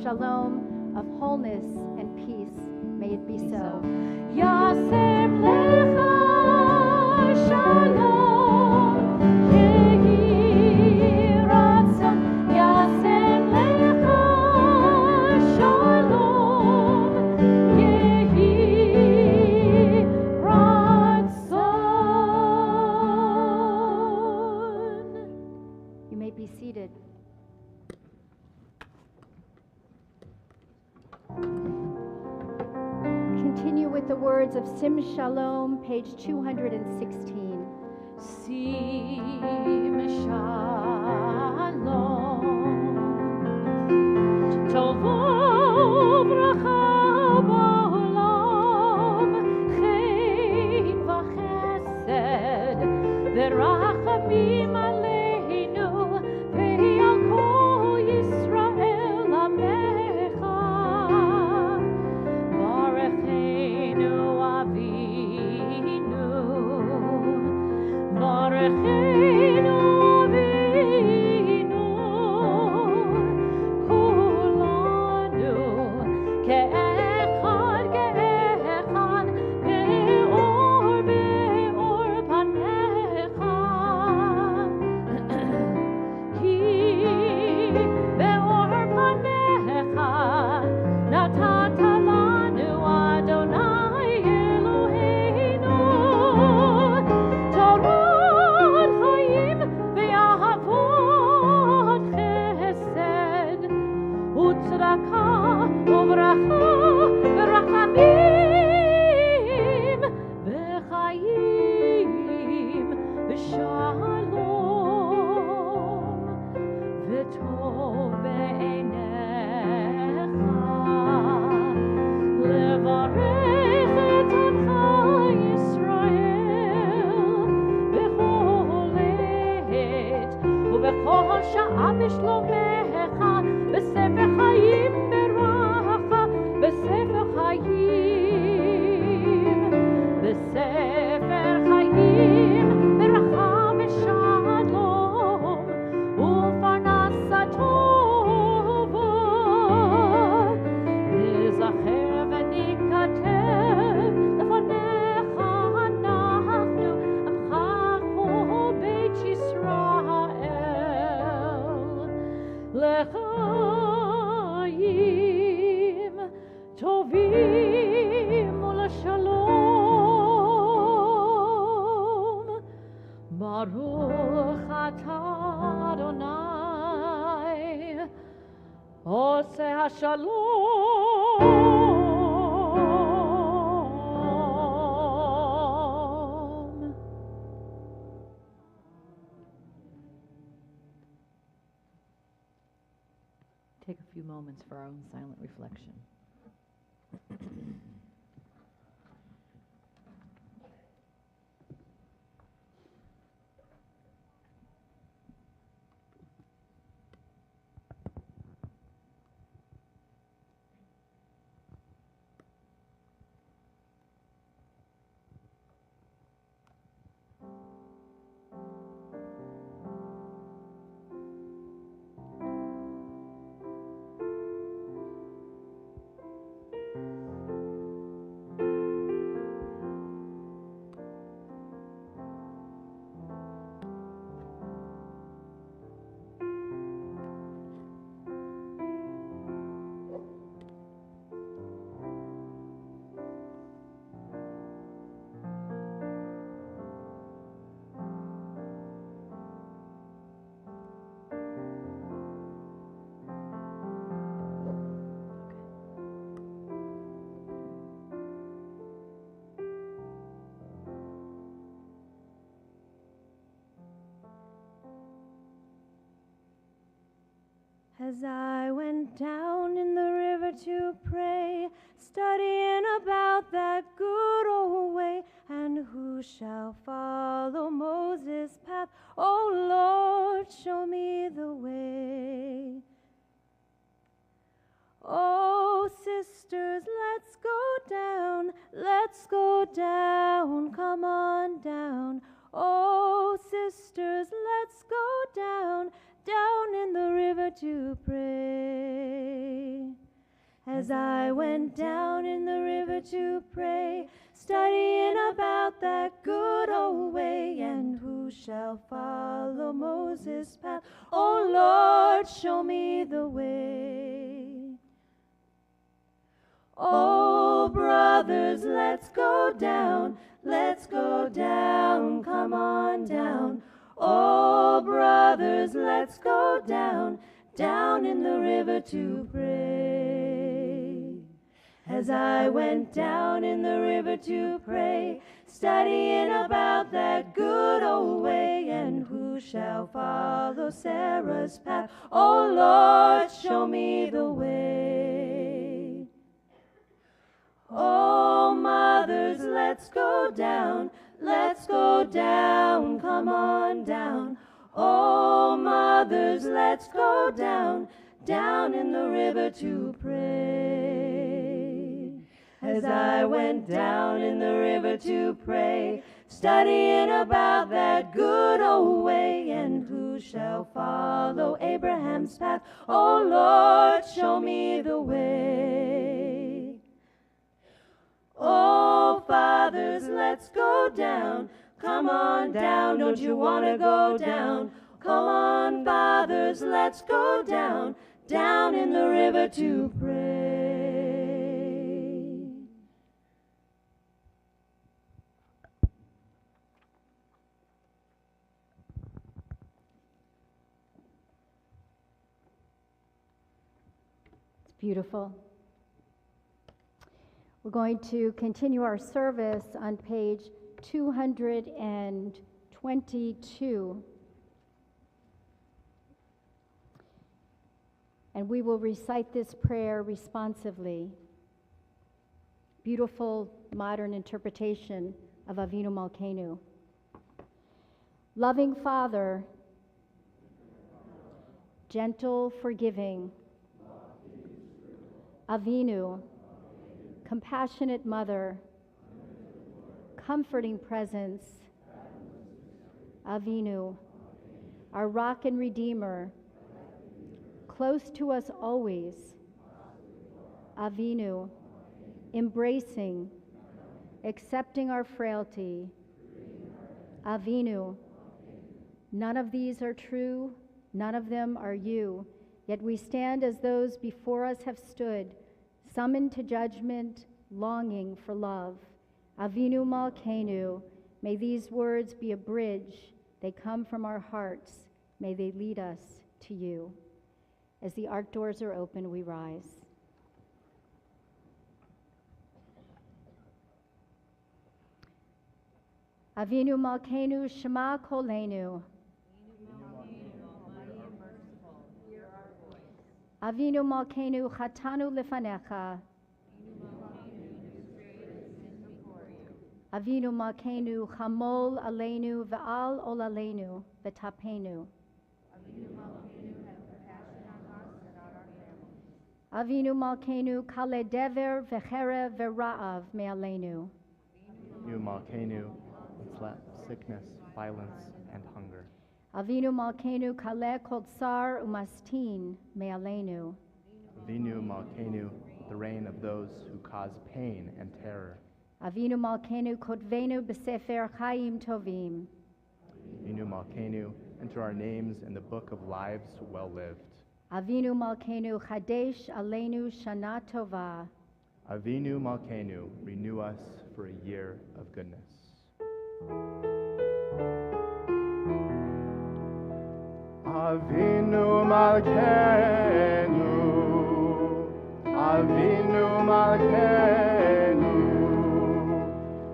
Shalom, of wholeness and peace. May it be so. Yasem lecha shalom, yehi ratzon. Yasem lecha shalom, yehi ratzon. You may be seated. Continue with the words of Sim Shalom, page 216. Sim Shalom, Tovo Bracha Ba'olam, Chen v'Chesed, V'Rachamim Aleinu, Ve'al Kol Yisrael Amecha. Barecheinu Avinu, Barecheinu Avinu, kulanu ke'echad ke'echad שעה בשלומך, בספר חיים ברכה, בספר חיים, בספר חיים ברכה ושלום, ופרנסה טובה, נזכר וניכתב לפניך אנחנו, עמך כל בית ישראל, לחיים טובים ולשלום. ברוך אתה אדוני עושה השלום. Take a few moments for our own silent reflection. As I went down in the river to pray, studying about that good old way, and who shall follow Moses' path? Oh Lord, show me the way. Oh sisters, let's go down, come on down. Oh sisters, let's go down in the river to pray. As I went down in the river to pray, studying about that good old way, and who shall follow Moses' path? Oh Lord, show me the way. Oh brothers, let's go down, come on down. Oh brothers, let's go down in the river to pray. As I went down in the river to pray, studying about that good old way, and who shall follow Sarah's path? Oh Lord, show me the way. Oh mothers, let's go down, come on down. Oh mothers, let's go down in the river to pray. As I went down in the river to pray, studying about that good old way, and who shall follow Abraham's path? Oh Lord, show me the way. Oh fathers, let's go down, come on down, don't you want to go down? Come on fathers, let's go down in the river to pray. It's beautiful. We're going to continue our service on page 222. And we will recite this prayer responsively. Beautiful modern interpretation of Avinu Malkeinu. Loving Father, gentle, forgiving. Avinu, compassionate mother, comforting presence. Avinu, our rock and redeemer, close to us always. Avinu, embracing, accepting our frailty. Avinu, none of these are true, none of them are you, yet we stand as those before us have stood, summoned to judgment, longing for love. Avinu Malkeinu, may these words be a bridge. They come from our hearts. May they lead us to you. As the ark doors are open, we rise. Avinu Malkeinu Shema Kolenu. Avinu Malkeinu Chatanu Lefanecha. Avinu Malkeinu Chamol Aleinu Ve'al Olalenu V'tapenu. Avinu Malkeinu Kale Dever V'cherev Ve'ra'av Me'aleinu. Avinu Malkeinu, slap, sickness, violence, and hunger. Avinu Malkeinu Kale Kol Tsar Umastin Me'aleinu. Avinu Malkeinu, the reign of those who cause pain and terror. Avinu Malkeinu Kotvenu B'Sefer Chaim Tovim. Avinu Malkeinu, enter our names in the book of lives well lived. Avinu Malkeinu Chadesh Aleinu Shana Tova. Avinu Malkeinu, renew us for a year of goodness. Avinu Malkeinu, Avinu Malkeinu,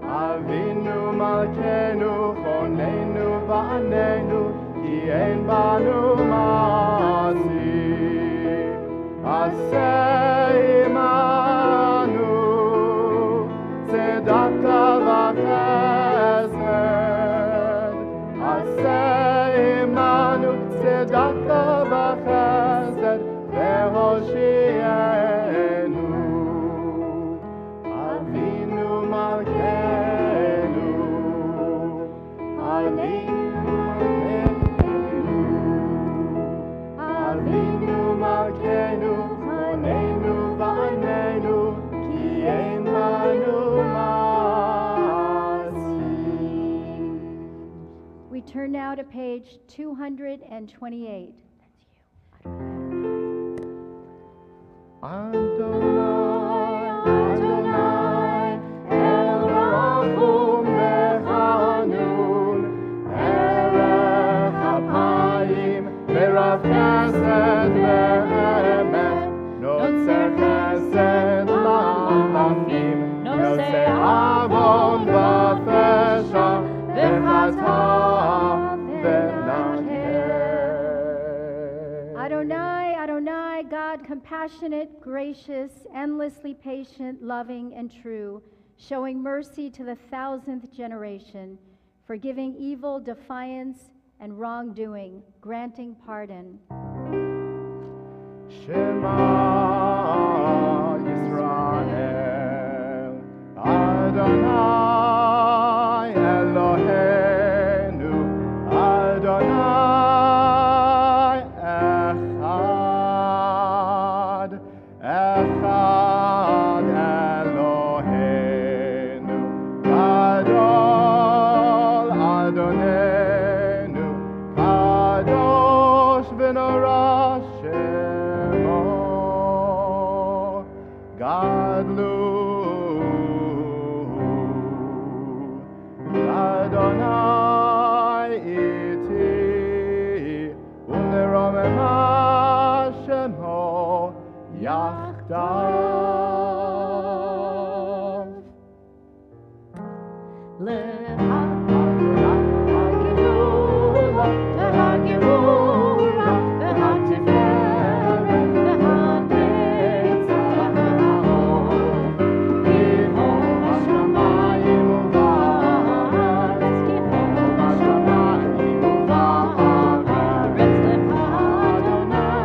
Avinu Malkeinu, Chonenu va'anenu, ki ein banu masi. Aseh imanu, tzedakah v'chesed. Aseh imanu, tzedakah v'chesed, ve'hoshienu. Avinu Malkeinu, Avinu Malkeinu, Avinu Malkeinu, Chonenu va'anenu, ki ein banu masi. We turn now to page 228. Adonai, Adonai, El Rachum V'Chanun, Erech Apayim, V'Rav Chesed V'Emet, Notzer Chesed L'Alafim, Notzer Avon V'Fesha, V'Chata V'Naker. Adonai, Adonai, God, compassionate, gracious, endlessly patient, loving, and true, showing mercy to the 1,000th generation, forgiving evil, defiance, and wrongdoing, granting pardon. Shema Yisrael, Adonai Eloheinu, Adonai Echad, Echad Eloheinu, Gadol Adonenu, Kadosh v'Norah Shemo, Gadlu Adonai iti, u'neromema Shemo yachdav. Adonai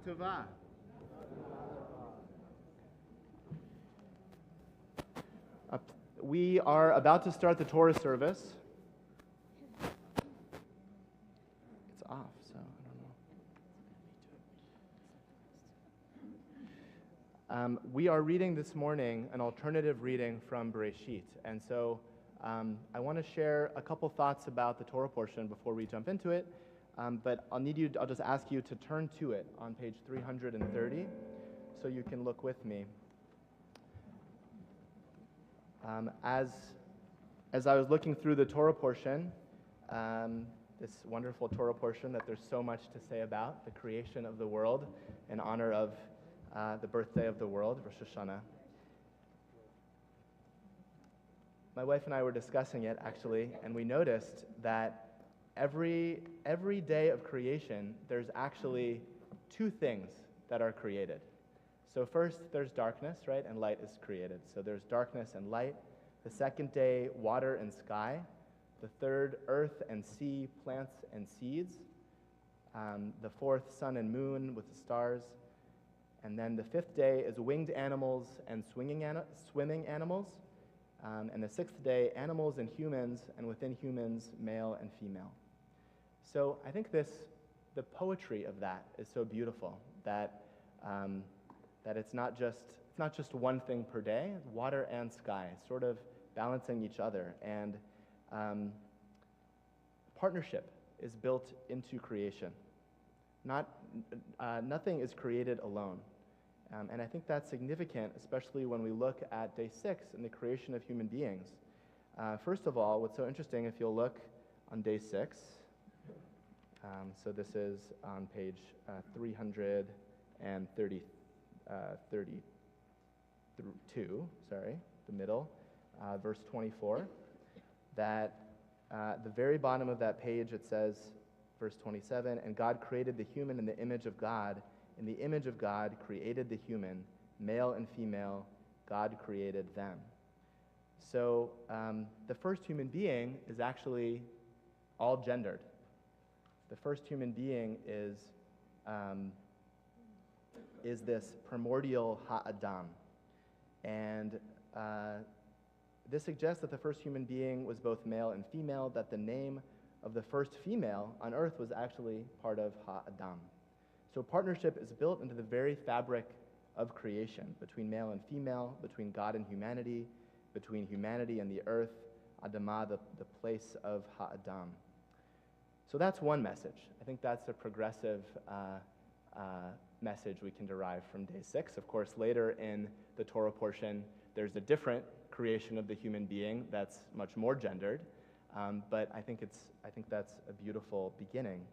Tova. We are about to start the Torah service. It's off, so I don't know. We are reading this morning an alternative reading from Bereshit, and so I want to share a couple thoughts about the Torah portion before we jump into it. But I'll just ask you to turn to it on page 330, so you can look with me. As I was looking through the Torah portion, this wonderful Torah portion that there's so much to say about, the creation of the world in honor of the birthday of the world, Rosh Hashanah. My wife and I were discussing it, actually, and we noticed that every day of creation, there's actually two things that are created. So first, there's darkness, right, and light is created. So there's darkness and light. The second day, water and sky. The third, earth and sea, plants and seeds. The fourth, sun and moon with the stars. And then the fifth day is winged animals and swimming animals. And the sixth day, animals and humans, and within humans, male and female. So I think the poetry of that is so beautiful that it's not just one thing per day, water and sky, sort of balancing each other. And partnership is built into creation. Nothing is created alone. And I think that's significant, especially when we look at day 6 and the creation of human beings. First of all, what's so interesting, if you'll look on day 6, so this is on page 332, the middle, verse 24, that the very bottom of that page it says, verse 27, and God created the human in the image of God. In the image of God created the human, male and female, God created them. So the first human being is actually all gendered. The first human being is this primordial ha-adam. And this suggests that the first human being was both male and female, that the name of the first female on earth was actually part of ha-adam. So partnership is built into the very fabric of creation, between male and female, between God and humanity, between humanity and the earth, Adamah, the place of ha-adam. So that's one message. I think that's a progressive message we can derive from day 6. Of course, later in the Torah portion, there's a different creation of the human being that's much more gendered, but I think that's a beautiful beginning.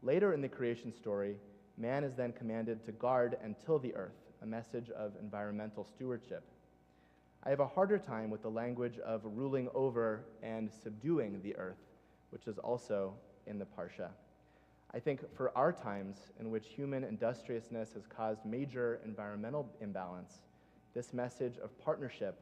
Later in the creation story, man is then commanded to guard and till the earth, a message of environmental stewardship. I have a harder time with the language of ruling over and subduing the earth, which is also in the Parsha. I think for our times, in which human industriousness has caused major environmental imbalance, this message of partnership